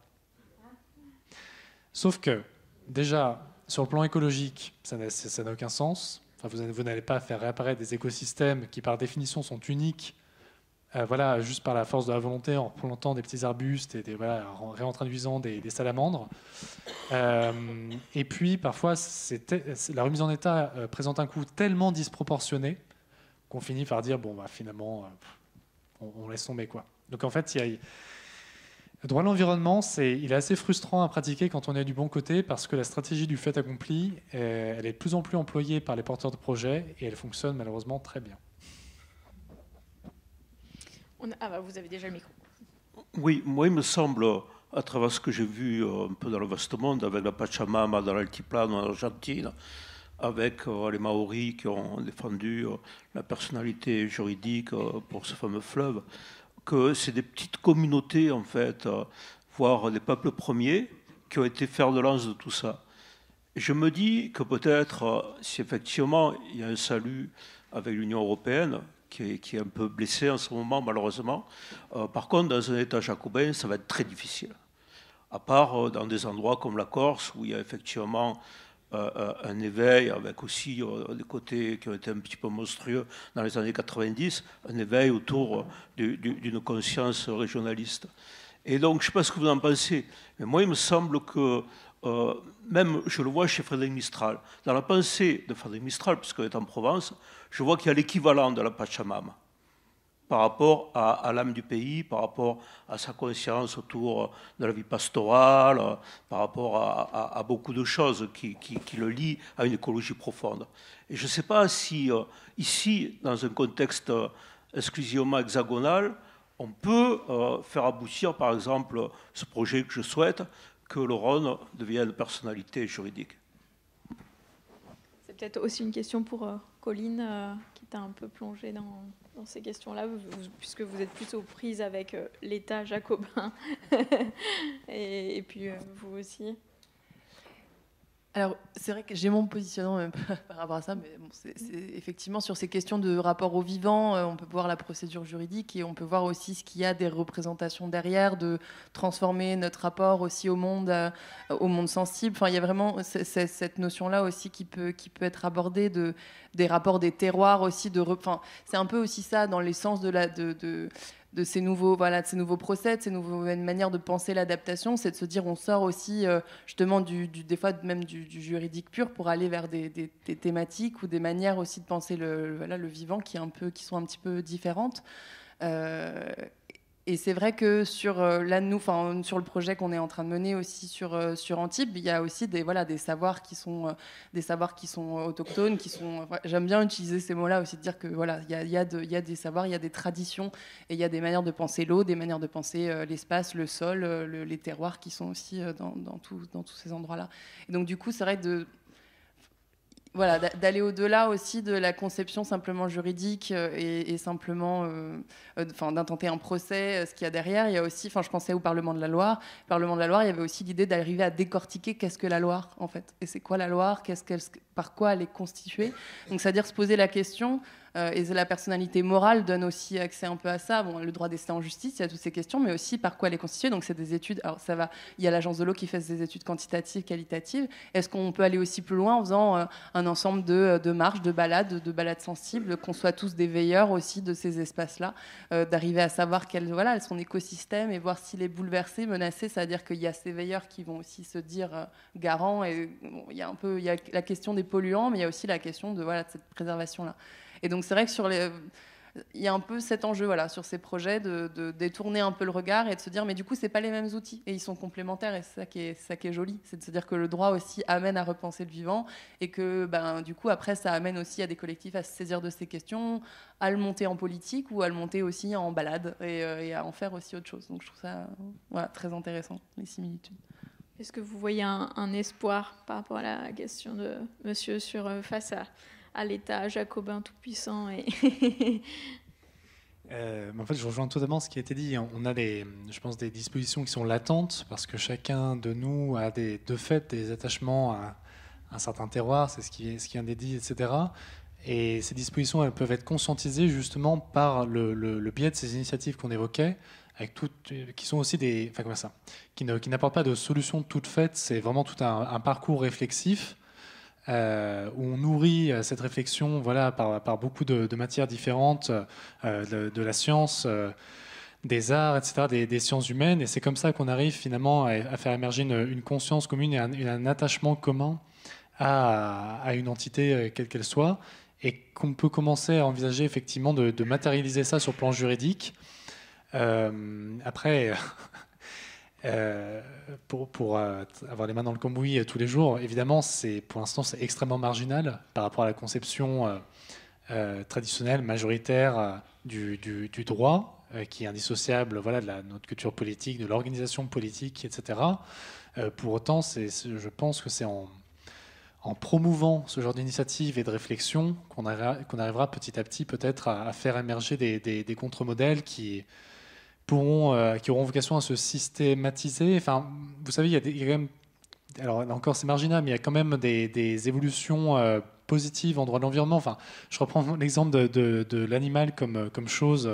Sauf que, déjà, sur le plan écologique, ça n'a aucun sens. Enfin, vous n'allez pas faire réapparaître des écosystèmes qui, par définition, sont uniques, voilà, juste par la force de la volonté, en plantant des petits arbustes et en réintroduisant des salamandres. Et puis, parfois, la remise en état présente un coût tellement disproportionné qu'on finit par dire, bon, bah, finalement, on laisse tomber, quoi. Donc, en fait, le droit de l'environnement, il est assez frustrant à pratiquer quand on est du bon côté, parce que la stratégie du fait accompli, elle est de plus en plus employée par les porteurs de projets, et elle fonctionne malheureusement très bien. Vous avez déjà le micro. Oui, moi, il me semble, à travers ce que j'ai vu un peu dans le vaste monde, avec la Pachamama dans l'altiplano en Argentine, avec les Maoris qui ont défendu la personnalité juridique pour ce fameux fleuve, que c'est des petites communautés, en fait, voire des peuples premiers, qui ont été fer de lance de tout ça. Et je me dis que peut-être, si effectivement il y a un salut avec l'Union européenne, qui est un peu blessée en ce moment, malheureusement, par contre, dans un État jacobin, ça va être très difficile. À part dans des endroits comme la Corse, où il y a effectivement un éveil, avec aussi des côtés qui ont été un petit peu monstrueux dans les années 90, un éveil autour d'une conscience régionaliste. Et donc, je ne sais pas ce que vous en pensez, mais moi, il me semble que, même je le vois chez Frédéric Mistral, dans la pensée de Frédéric Mistral, puisqu'il est en Provence, je vois qu'il y a l'équivalent de la Pachamama par rapport à l'âme du pays, par rapport à sa conscience autour de la vie pastorale, par rapport à beaucoup de choses qui le lient à une écologie profonde. Et je ne sais pas si, ici, dans un contexte exclusivement hexagonal, on peut faire aboutir, par exemple, ce projet que je souhaite, que le Rhône devienne personnalité juridique. C'est peut-être aussi une question pour Colline, qui t'a un peu plongée dans ces questions-là, puisque vous êtes plutôt prise avec l'État jacobin, et puis vous aussi. Alors, c'est vrai que j'ai mon positionnement même par rapport à ça, mais bon, c'est effectivement sur ces questions de rapport au vivant, on peut voir la procédure juridique et on peut voir aussi ce qu'il y a des représentations derrière, de transformer notre rapport aussi au monde sensible. Enfin, il y a vraiment cette notion-là aussi qui peut être abordée, des rapports des terroirs aussi. Enfin, c'est un peu aussi ça dans l'essence de ces nouveaux procès, de ces nouvelles manières de penser l'adaptation, c'est de se dire on sort aussi justement des fois même du juridique pur pour aller vers des thématiques ou des manières aussi de penser le vivant qui sont un petit peu différentes. Et c'est vrai que sur le projet qu'on est en train de mener aussi sur Antibes, il y a aussi des savoirs qui sont autochtones, j'aime bien utiliser ces mots-là aussi, de dire que voilà, il y a des savoirs, il y a des traditions et il y a des manières de penser l'eau, des manières de penser l'espace, le sol, les terroirs qui sont aussi dans tous ces endroits-là. Et donc du coup, c'est vrai d'aller au-delà aussi de la conception simplement juridique et simplement d'intenter un procès, ce qu'il y a derrière. Il y a aussi, je pensais au Parlement de la Loire. Le Parlement de la Loire, il y avait aussi l'idée d'arriver à décortiquer qu'est-ce que la Loire, en fait. Et c'est quoi la Loire, par quoi elle est constituée. Donc, c'est-à-dire se poser la question, et la personnalité morale donne aussi accès un peu à ça. Bon, le droit d'essai en justice, il y a toutes ces questions, mais aussi par quoi elle est constituée. Donc, c'est des études. Alors, ça va. Il y a l'Agence de l'eau qui fait des études quantitatives, qualitatives. Est-ce qu'on peut aller aussi plus loin en faisant un ensemble de marches, de balades sensibles, qu'on soit tous des veilleurs aussi de ces espaces-là, d'arriver à savoir quel est son écosystème et voir s'il est bouleversé, menacé. C'est-à-dire qu'il y a ces veilleurs qui vont aussi se dire garants. Et bon, il y a la question des polluants, mais il y a aussi la question de cette préservation-là. Et donc c'est vrai que il y a un peu cet enjeu sur ces projets de détourner un peu le regard et de se dire mais du coup c'est pas les mêmes outils et ils sont complémentaires, et c'est ça qui est joli, c'est de se dire que le droit aussi amène à repenser le vivant et que du coup après ça amène aussi à des collectifs à se saisir de ces questions, à le monter en politique ou à le monter aussi en balade et à en faire aussi autre chose. Donc je trouve ça très intéressant, les similitudes. Est-ce que vous voyez un espoir par rapport à la question de monsieur face à l'État jacobin tout-puissant en fait, je rejoins totalement ce qui a été dit. On a je pense, des dispositions qui sont latentes parce que chacun de nous a de fait des attachements à un certain terroir, c'est ce qui vient d'être dit, etc. Et ces dispositions, elles peuvent être conscientisées justement par le biais de ces initiatives qu'on évoquait, qui sont aussi qui n'apportent pas de solution toute faite. C'est vraiment tout un parcours réflexif où on nourrit cette réflexion par beaucoup de matières différentes, de la science, des arts, etc., des sciences humaines. Et c'est comme ça qu'on arrive finalement à faire émerger une conscience commune et un attachement commun à une entité, quelle qu'elle soit, et qu'on peut commencer à envisager effectivement de matérialiser ça sur le plan juridique. Après, pour avoir les mains dans le cambouis tous les jours, évidemment, pour l'instant, c'est extrêmement marginal par rapport à la conception traditionnelle, majoritaire du droit, qui est indissociable de notre culture politique, de l'organisation politique, etc. Pour autant, je pense que c'est en promouvant ce genre d'initiative et de réflexion qu'on arrivera petit à petit peut-être à faire émerger des contre-modèles qui auront vocation à se systématiser. Enfin, vous savez, il y a quand même, alors là encore c'est marginal, mais il y a quand même des évolutions positives en droit de l'environnement. Enfin, je reprends l'exemple de l'animal comme chose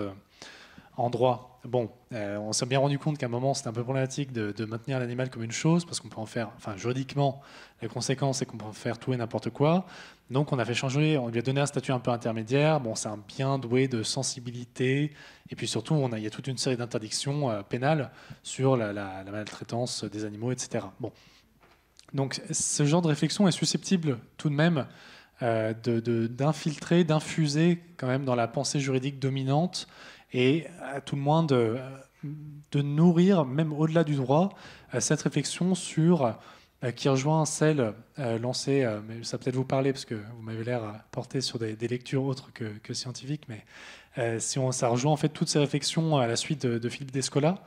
en droit. Bon, on s'est bien rendu compte qu'à un moment c'était un peu problématique de maintenir l'animal comme une chose, parce qu'on peut en faire, enfin juridiquement, la conséquence c'est qu'on peut en faire tout et n'importe quoi. Donc on a fait changer, on lui a donné un statut un peu intermédiaire. Bon, c'est un bien doué de sensibilité, et puis surtout il y a toute une série d'interdictions pénales sur la maltraitance des animaux, etc. Bon, donc ce genre de réflexion est susceptible tout de même d'infiltrer, d'infuser quand même dans la pensée juridique dominante, et à tout le moins de nourrir, même au-delà du droit, cette réflexion qui rejoint celle lancée, mais ça peut-être vous parler parce que vous m'avez l'air porté sur des lectures autres que scientifiques, mais ça rejoint en fait toutes ces réflexions à la suite de Philippe Descola,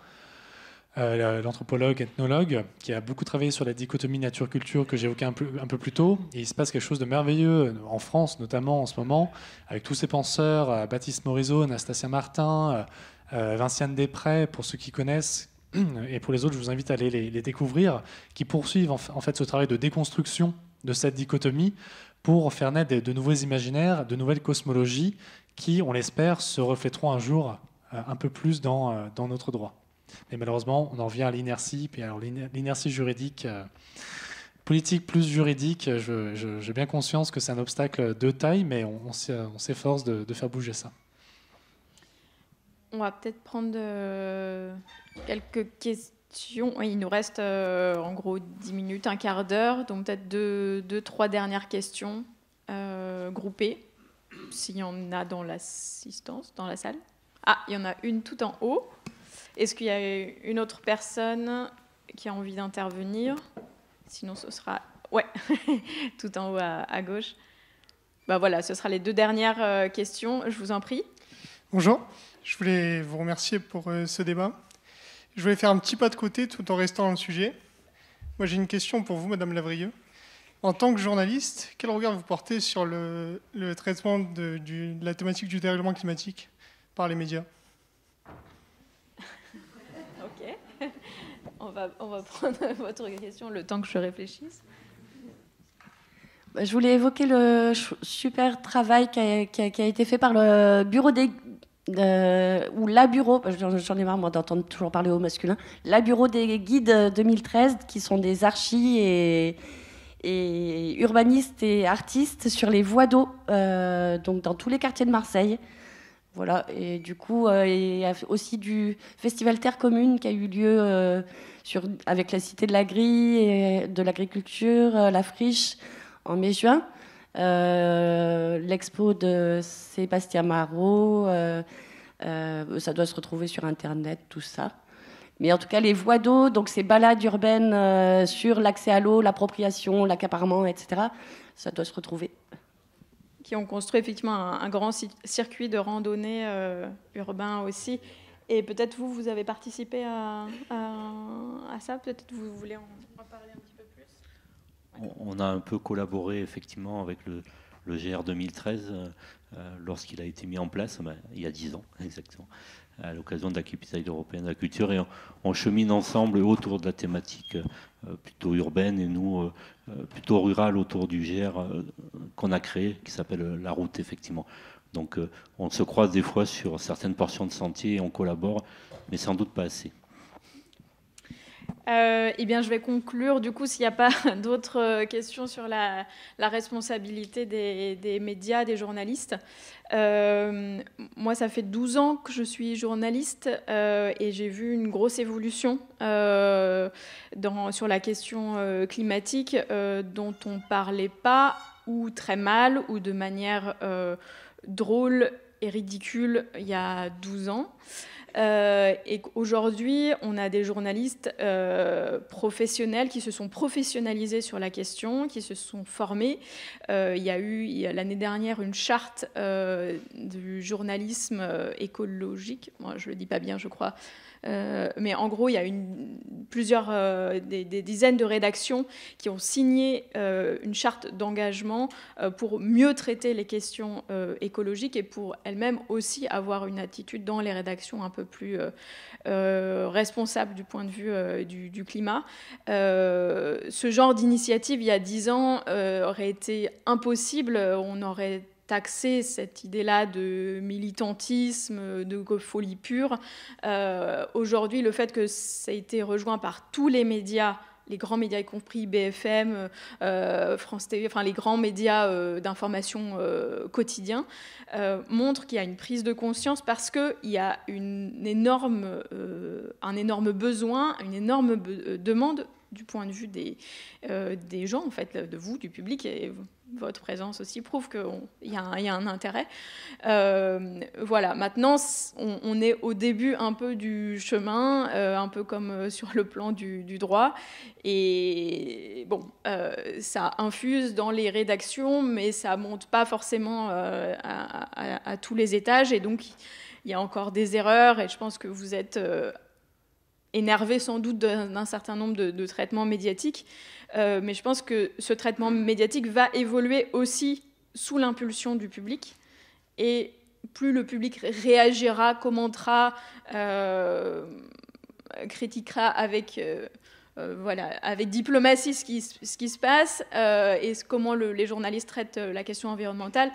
l'anthropologue, ethnologue, qui a beaucoup travaillé sur la dichotomie nature-culture que j'évoquais un peu plus tôt. Et il se passe quelque chose de merveilleux en France, notamment en ce moment, avec tous ces penseurs, Baptiste Morisot, Anastasia Martin, Vinciane Després, pour ceux qui connaissent, et pour les autres, je vous invite à aller les découvrir, qui poursuivent en fait ce travail de déconstruction de cette dichotomie pour faire naître de nouveaux imaginaires, de nouvelles cosmologies qui, on l'espère, se reflèteront un jour un peu plus dans notre droit. Mais malheureusement, on en revient à l'inertie. Puis alors l'inertie juridique, politique plus juridique, j'ai bien conscience que c'est un obstacle de taille, mais on s'efforce de faire bouger ça. On va peut-être prendre quelques questions. Oui, il nous reste en gros 10 minutes, un quart d'heure, donc peut-être deux, trois dernières questions groupées, s'il y en a dans l'assistance, dans la salle. Ah, il y en a une tout en haut. Est-ce qu'il y a une autre personne qui a envie d'intervenir? Sinon, ce sera... Ouais, tout en haut à gauche. Bah voilà, ce sera les deux dernières questions. Je vous en prie. Bonjour, je voulais vous remercier pour ce débat. Je voulais faire un petit pas de côté tout en restant dans le sujet. Moi, j'ai une question pour vous, Madame Lavrieux. En tant que journaliste, quel regard vous portez sur le traitement de la thématique du dérèglement climatique par les médias? Ok. On va prendre votre question le temps que je réfléchisse. Je voulais évoquer le super travail qui a été fait par le bureau ou la bureau, j'en ai marre moi d'entendre toujours parler au masculin, la bureau des guides 2013, qui sont des archis et urbanistes et artistes sur les voies d'eau, donc dans tous les quartiers de Marseille. Voilà, et du coup, il y a aussi du festival Terre Commune qui a eu lieu avec la Cité de la Grille, et de l'agriculture, la Friche, en mai-juin. L'expo de Sébastien Marot, ça doit se retrouver sur Internet, tout ça. Mais en tout cas, les voies d'eau, donc ces balades urbaines sur l'accès à l'eau, l'appropriation, l'accaparement, etc., ça doit se retrouver. Qui ont construit effectivement un grand circuit de randonnée urbain aussi. Et peut-être vous avez participé à ça. Peut-être vous voulez en parler un petit peu plus. On a un peu collaboré effectivement avec le GR 2013 lorsqu'il a été mis en place, il y a 10 ans exactement, à l'occasion de la capitale européenne de la culture. Et on chemine ensemble autour de la thématique plutôt urbaine et nous plutôt rurale autour du Gers qu'on a créé, qui s'appelle La Route, effectivement. Donc on se croise des fois sur certaines portions de sentiers et on collabore, mais sans doute pas assez. Eh bien, je vais conclure. Du coup, s'il n'y a pas d'autres questions sur la responsabilité des médias, des journalistes. Moi, ça fait 12 ans que je suis journaliste et j'ai vu une grosse évolution sur la question climatique dont on ne parlait pas, ou très mal, ou de manière drôle et ridicule il y a 12 ans. Et qu'aujourd'hui, on a des journalistes professionnels qui se sont professionnalisés sur la question, qui se sont formés. Il y a eu l'année dernière une charte du journalisme écologique. Moi, je ne le dis pas bien, je crois. Mais en gros, il y a des dizaines de rédactions qui ont signé une charte d'engagement pour mieux traiter les questions écologiques et pour elles-mêmes aussi avoir une attitude dans les rédactions un peu plus responsable du point de vue du climat. Ce genre d'initiative, il y a 10 ans, aurait été impossible. On aurait taxer cette idée-là de militantisme, de folie pure. Aujourd'hui, le fait que ça a été rejoint par tous les médias, les grands médias y compris BFM, France TV, enfin les grands médias d'information quotidiens, montre qu'il y a une prise de conscience parce qu'il y a un énorme besoin, une énorme demande du point de vue des gens, en fait, de vous, du public, et votre présence aussi prouve qu'il y a un intérêt. Voilà, maintenant, on est au début un peu du chemin, un peu comme sur le plan du droit. Et bon, ça infuse dans les rédactions, mais ça ne monte pas forcément à tous les étages. Et donc, il y a encore des erreurs, et je pense que vous êtes énervé sans doute d'un certain nombre de traitements médiatiques. Mais je pense que ce traitement médiatique va évoluer aussi sous l'impulsion du public. Et plus le public réagira, commentera, critiquera avec diplomatie ce qui se passe et comment les journalistes traitent la question environnementale,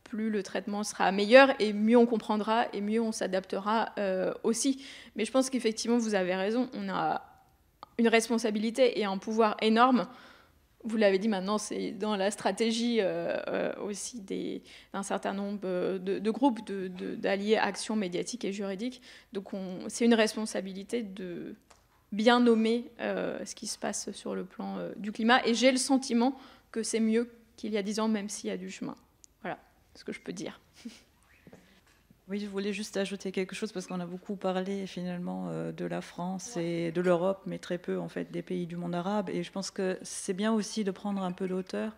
plus le traitement sera meilleur et mieux on comprendra et mieux on s'adaptera aussi. Mais je pense qu'effectivement, vous avez raison, on a une responsabilité et un pouvoir énorme. Vous l'avez dit, maintenant, c'est dans la stratégie aussi d'un certain nombre de groupes d'alliés action médiatique et juridique. Donc c'est une responsabilité de bien nommer ce qui se passe sur le plan du climat. Et j'ai le sentiment que c'est mieux qu'il y a 10 ans, même s'il y a du chemin. Voilà ce que je peux dire. Oui, je voulais juste ajouter quelque chose parce qu'on a beaucoup parlé finalement de la France et de l'Europe, mais très peu en fait des pays du monde arabe. Et je pense que c'est bien aussi de prendre un peu d'auteur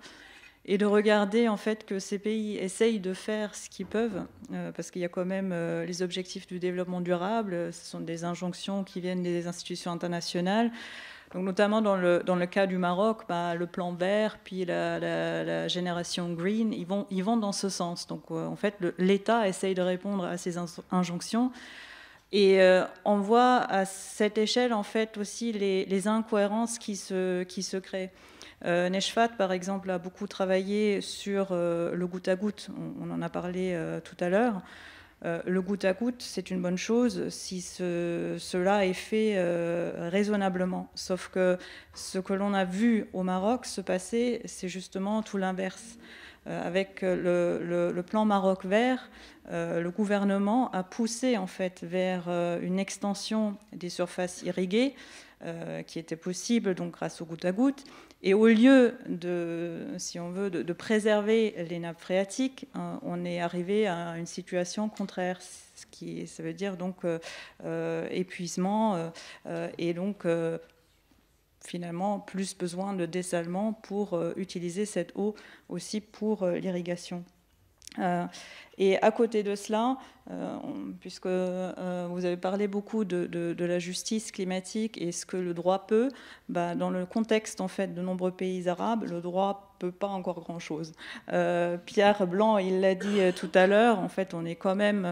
et de regarder en fait que ces pays essayent de faire ce qu'ils peuvent, parce qu'il y a quand même les objectifs du développement durable. Ce sont des injonctions qui viennent des institutions internationales. Donc, notamment dans le cas du Maroc, le plan vert, puis la génération green, ils vont dans ce sens. Donc, en fait, l'État essaye de répondre à ces injonctions. Et on voit à cette échelle, en fait, aussi les incohérences qui se créent. Neshfat, par exemple, a beaucoup travaillé sur le goutte à goutte. On en a parlé tout à l'heure. Le goutte à goutte, c'est une bonne chose si cela est fait raisonnablement. Sauf que ce que l'on a vu au Maroc se passer, c'est justement tout l'inverse. Avec le plan Maroc vert, le gouvernement a poussé en fait vers une extension des surfaces irriguées qui était possible donc grâce au goutte à goutte. Et au lieu si on veut, de préserver les nappes phréatiques, on est arrivé à une situation contraire, ça veut dire donc épuisement et donc finalement plus besoin de dessalement pour utiliser cette eau aussi pour l'irrigation. Et à côté de cela, puisque vous avez parlé beaucoup de la justice climatique et ce que le droit peut, dans le contexte en fait de nombreux pays arabes, le droit peut pas encore grand-chose. Pierre Blanc, il l'a dit tout à l'heure, en fait, on est quand même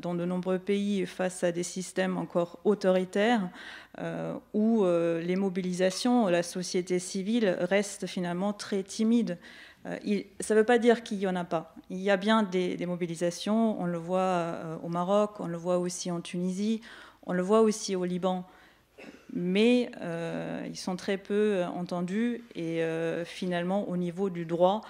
dans de nombreux pays face à des systèmes encore autoritaires où les mobilisations, la société civile reste finalement très timide. Ça ne veut pas dire qu'il n'y en a pas. Il y a bien des mobilisations, on le voit au Maroc, on le voit aussi en Tunisie, on le voit aussi au Liban. Mais ils sont très peu entendus et finalement au niveau du droit,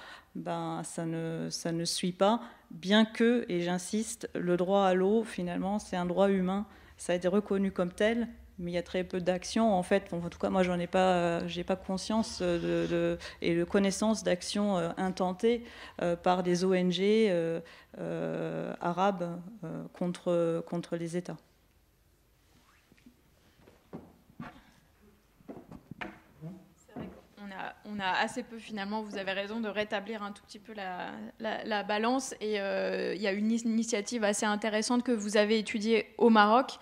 ça ne suit pas, bien que, et j'insiste, le droit à l'eau, finalement, c'est un droit humain, ça a été reconnu comme tel, mais il y a très peu d'actions. En fait, en tout cas, moi, j'ai pas conscience et de connaissance d'actions intentées par des ONG arabes contre les États. On a assez peu, finalement, vous avez raison, de rétablir un tout petit peu la balance. Et il y a une initiative assez intéressante que vous avez étudiée au Maroc,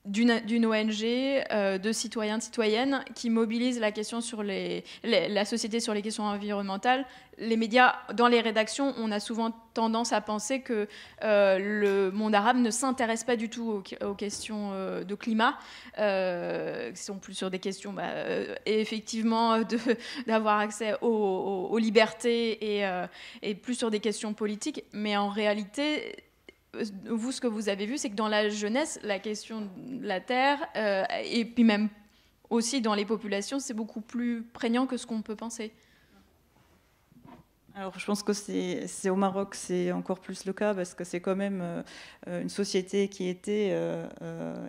d'une ONG de citoyens, de citoyennes qui mobilise la question sur la société sur les questions environnementales. Les médias, dans les rédactions, on a souvent tendance à penser que le monde arabe ne s'intéresse pas du tout aux questions de climat, qui sont plus sur des questions et effectivement d'avoir accès aux libertés et plus sur des questions politiques. Mais en réalité, vous, ce que vous avez vu, c'est que dans la jeunesse, la question de la terre, et puis même aussi dans les populations, c'est beaucoup plus prégnant que ce qu'on peut penser. Alors, je pense que c'est au Maroc, c'est encore plus le cas, parce que c'est quand même une société qui était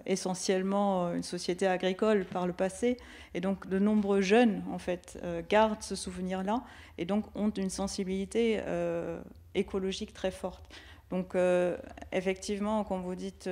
essentiellement une société agricole par le passé, et donc de nombreux jeunes, en fait, gardent ce souvenir-là, et donc ont une sensibilité écologique très forte. Donc, effectivement, comme vous dites,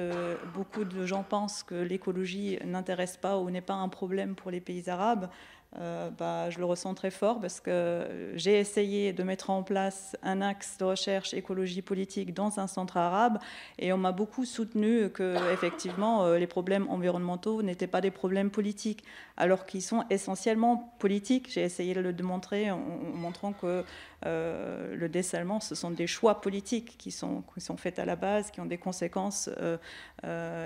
beaucoup de gens pensent que l'écologie n'intéresse pas ou n'est pas un problème pour les pays arabes. Je le ressens très fort parce que j'ai essayé de mettre en place un axe de recherche écologie politique dans un centre arabe et on m'a beaucoup soutenu que effectivement les problèmes environnementaux n'étaient pas des problèmes politiques alors qu'ils sont essentiellement politiques. J'ai essayé de le démontrer en montrant que le dessalement, ce sont des choix politiques qui sont faits à la base, qui ont des conséquences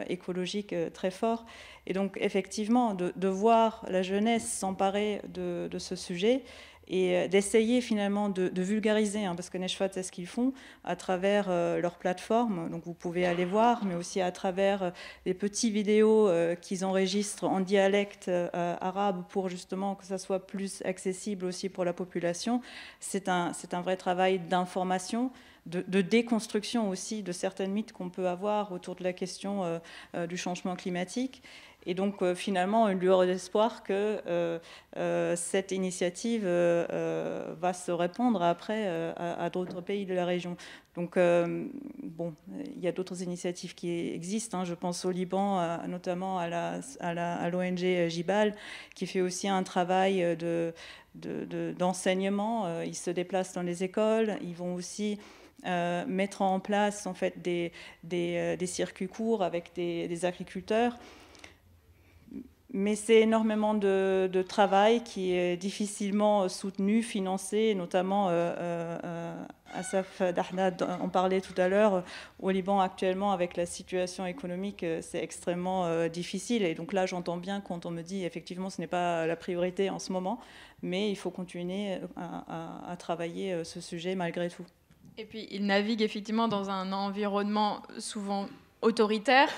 écologiques très fortes. Et donc, effectivement, de voir la jeunesse s'emparer de ce sujet et d'essayer finalement de vulgariser, parce que Neshfat, c'est ce qu'ils font à travers leur plateforme. Donc, vous pouvez aller voir, mais aussi à travers les petites vidéos qu'ils enregistrent en dialecte arabe pour justement que ça soit plus accessible aussi pour la population. C'est un vrai travail d'information, de déconstruction aussi de certains mythes qu'on peut avoir autour de la question du changement climatique. Et donc, finalement, une lueur d'espoir que cette initiative va se répandre après à d'autres pays de la région. Donc, il y a d'autres initiatives qui existent. Je pense au Liban, notamment à l'ONG Jibal, qui fait aussi un travail d'enseignement. Ils se déplacent dans les écoles. Ils vont aussi mettre en place en fait, des circuits courts avec des agriculteurs. Mais c'est énormément de travail qui est difficilement soutenu, financé, notamment Asaf Dahnad en parlait tout à l'heure. Au Liban, actuellement, avec la situation économique, c'est extrêmement difficile. Et donc là, j'entends bien quand on me dit, effectivement, ce n'est pas la priorité en ce moment, mais il faut continuer à travailler ce sujet malgré tout. Et puis, il navigue effectivement dans un environnement souvent autoritaire,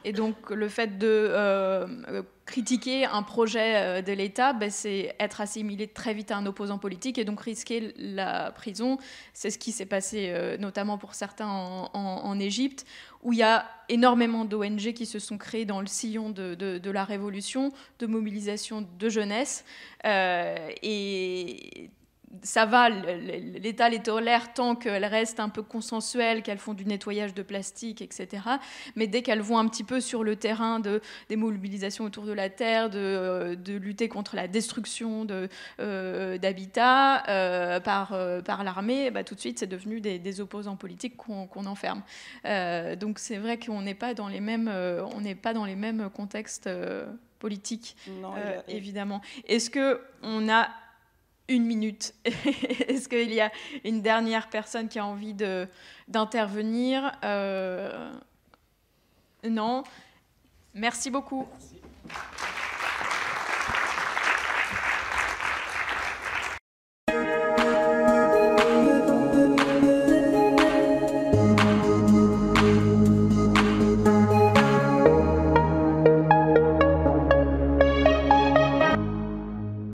et donc le fait de critiquer un projet de l'État, c'est être assimilé très vite à un opposant politique et donc risquer la prison. C'est ce qui s'est passé notamment pour certains en Égypte, où il y a énormément d'ONG qui se sont créées dans le sillon de la révolution, de mobilisation de jeunesse, et ça va, l'État les tolère tant qu'elles restent un peu consensuelles, qu'elles font du nettoyage de plastique, etc. Mais dès qu'elles vont un petit peu sur le terrain des mobilisations autour de la terre, de lutter contre la destruction d'habitats par l'armée, tout de suite, c'est devenu des opposants politiques qu'on enferme. Donc c'est vrai qu'on n'est pas dans les mêmes contextes politiques, non, évidemment. Est-ce qu'on a 1 minute? Est-ce qu'il y a une dernière personne qui a envie d'intervenir? Non. Merci beaucoup. Merci.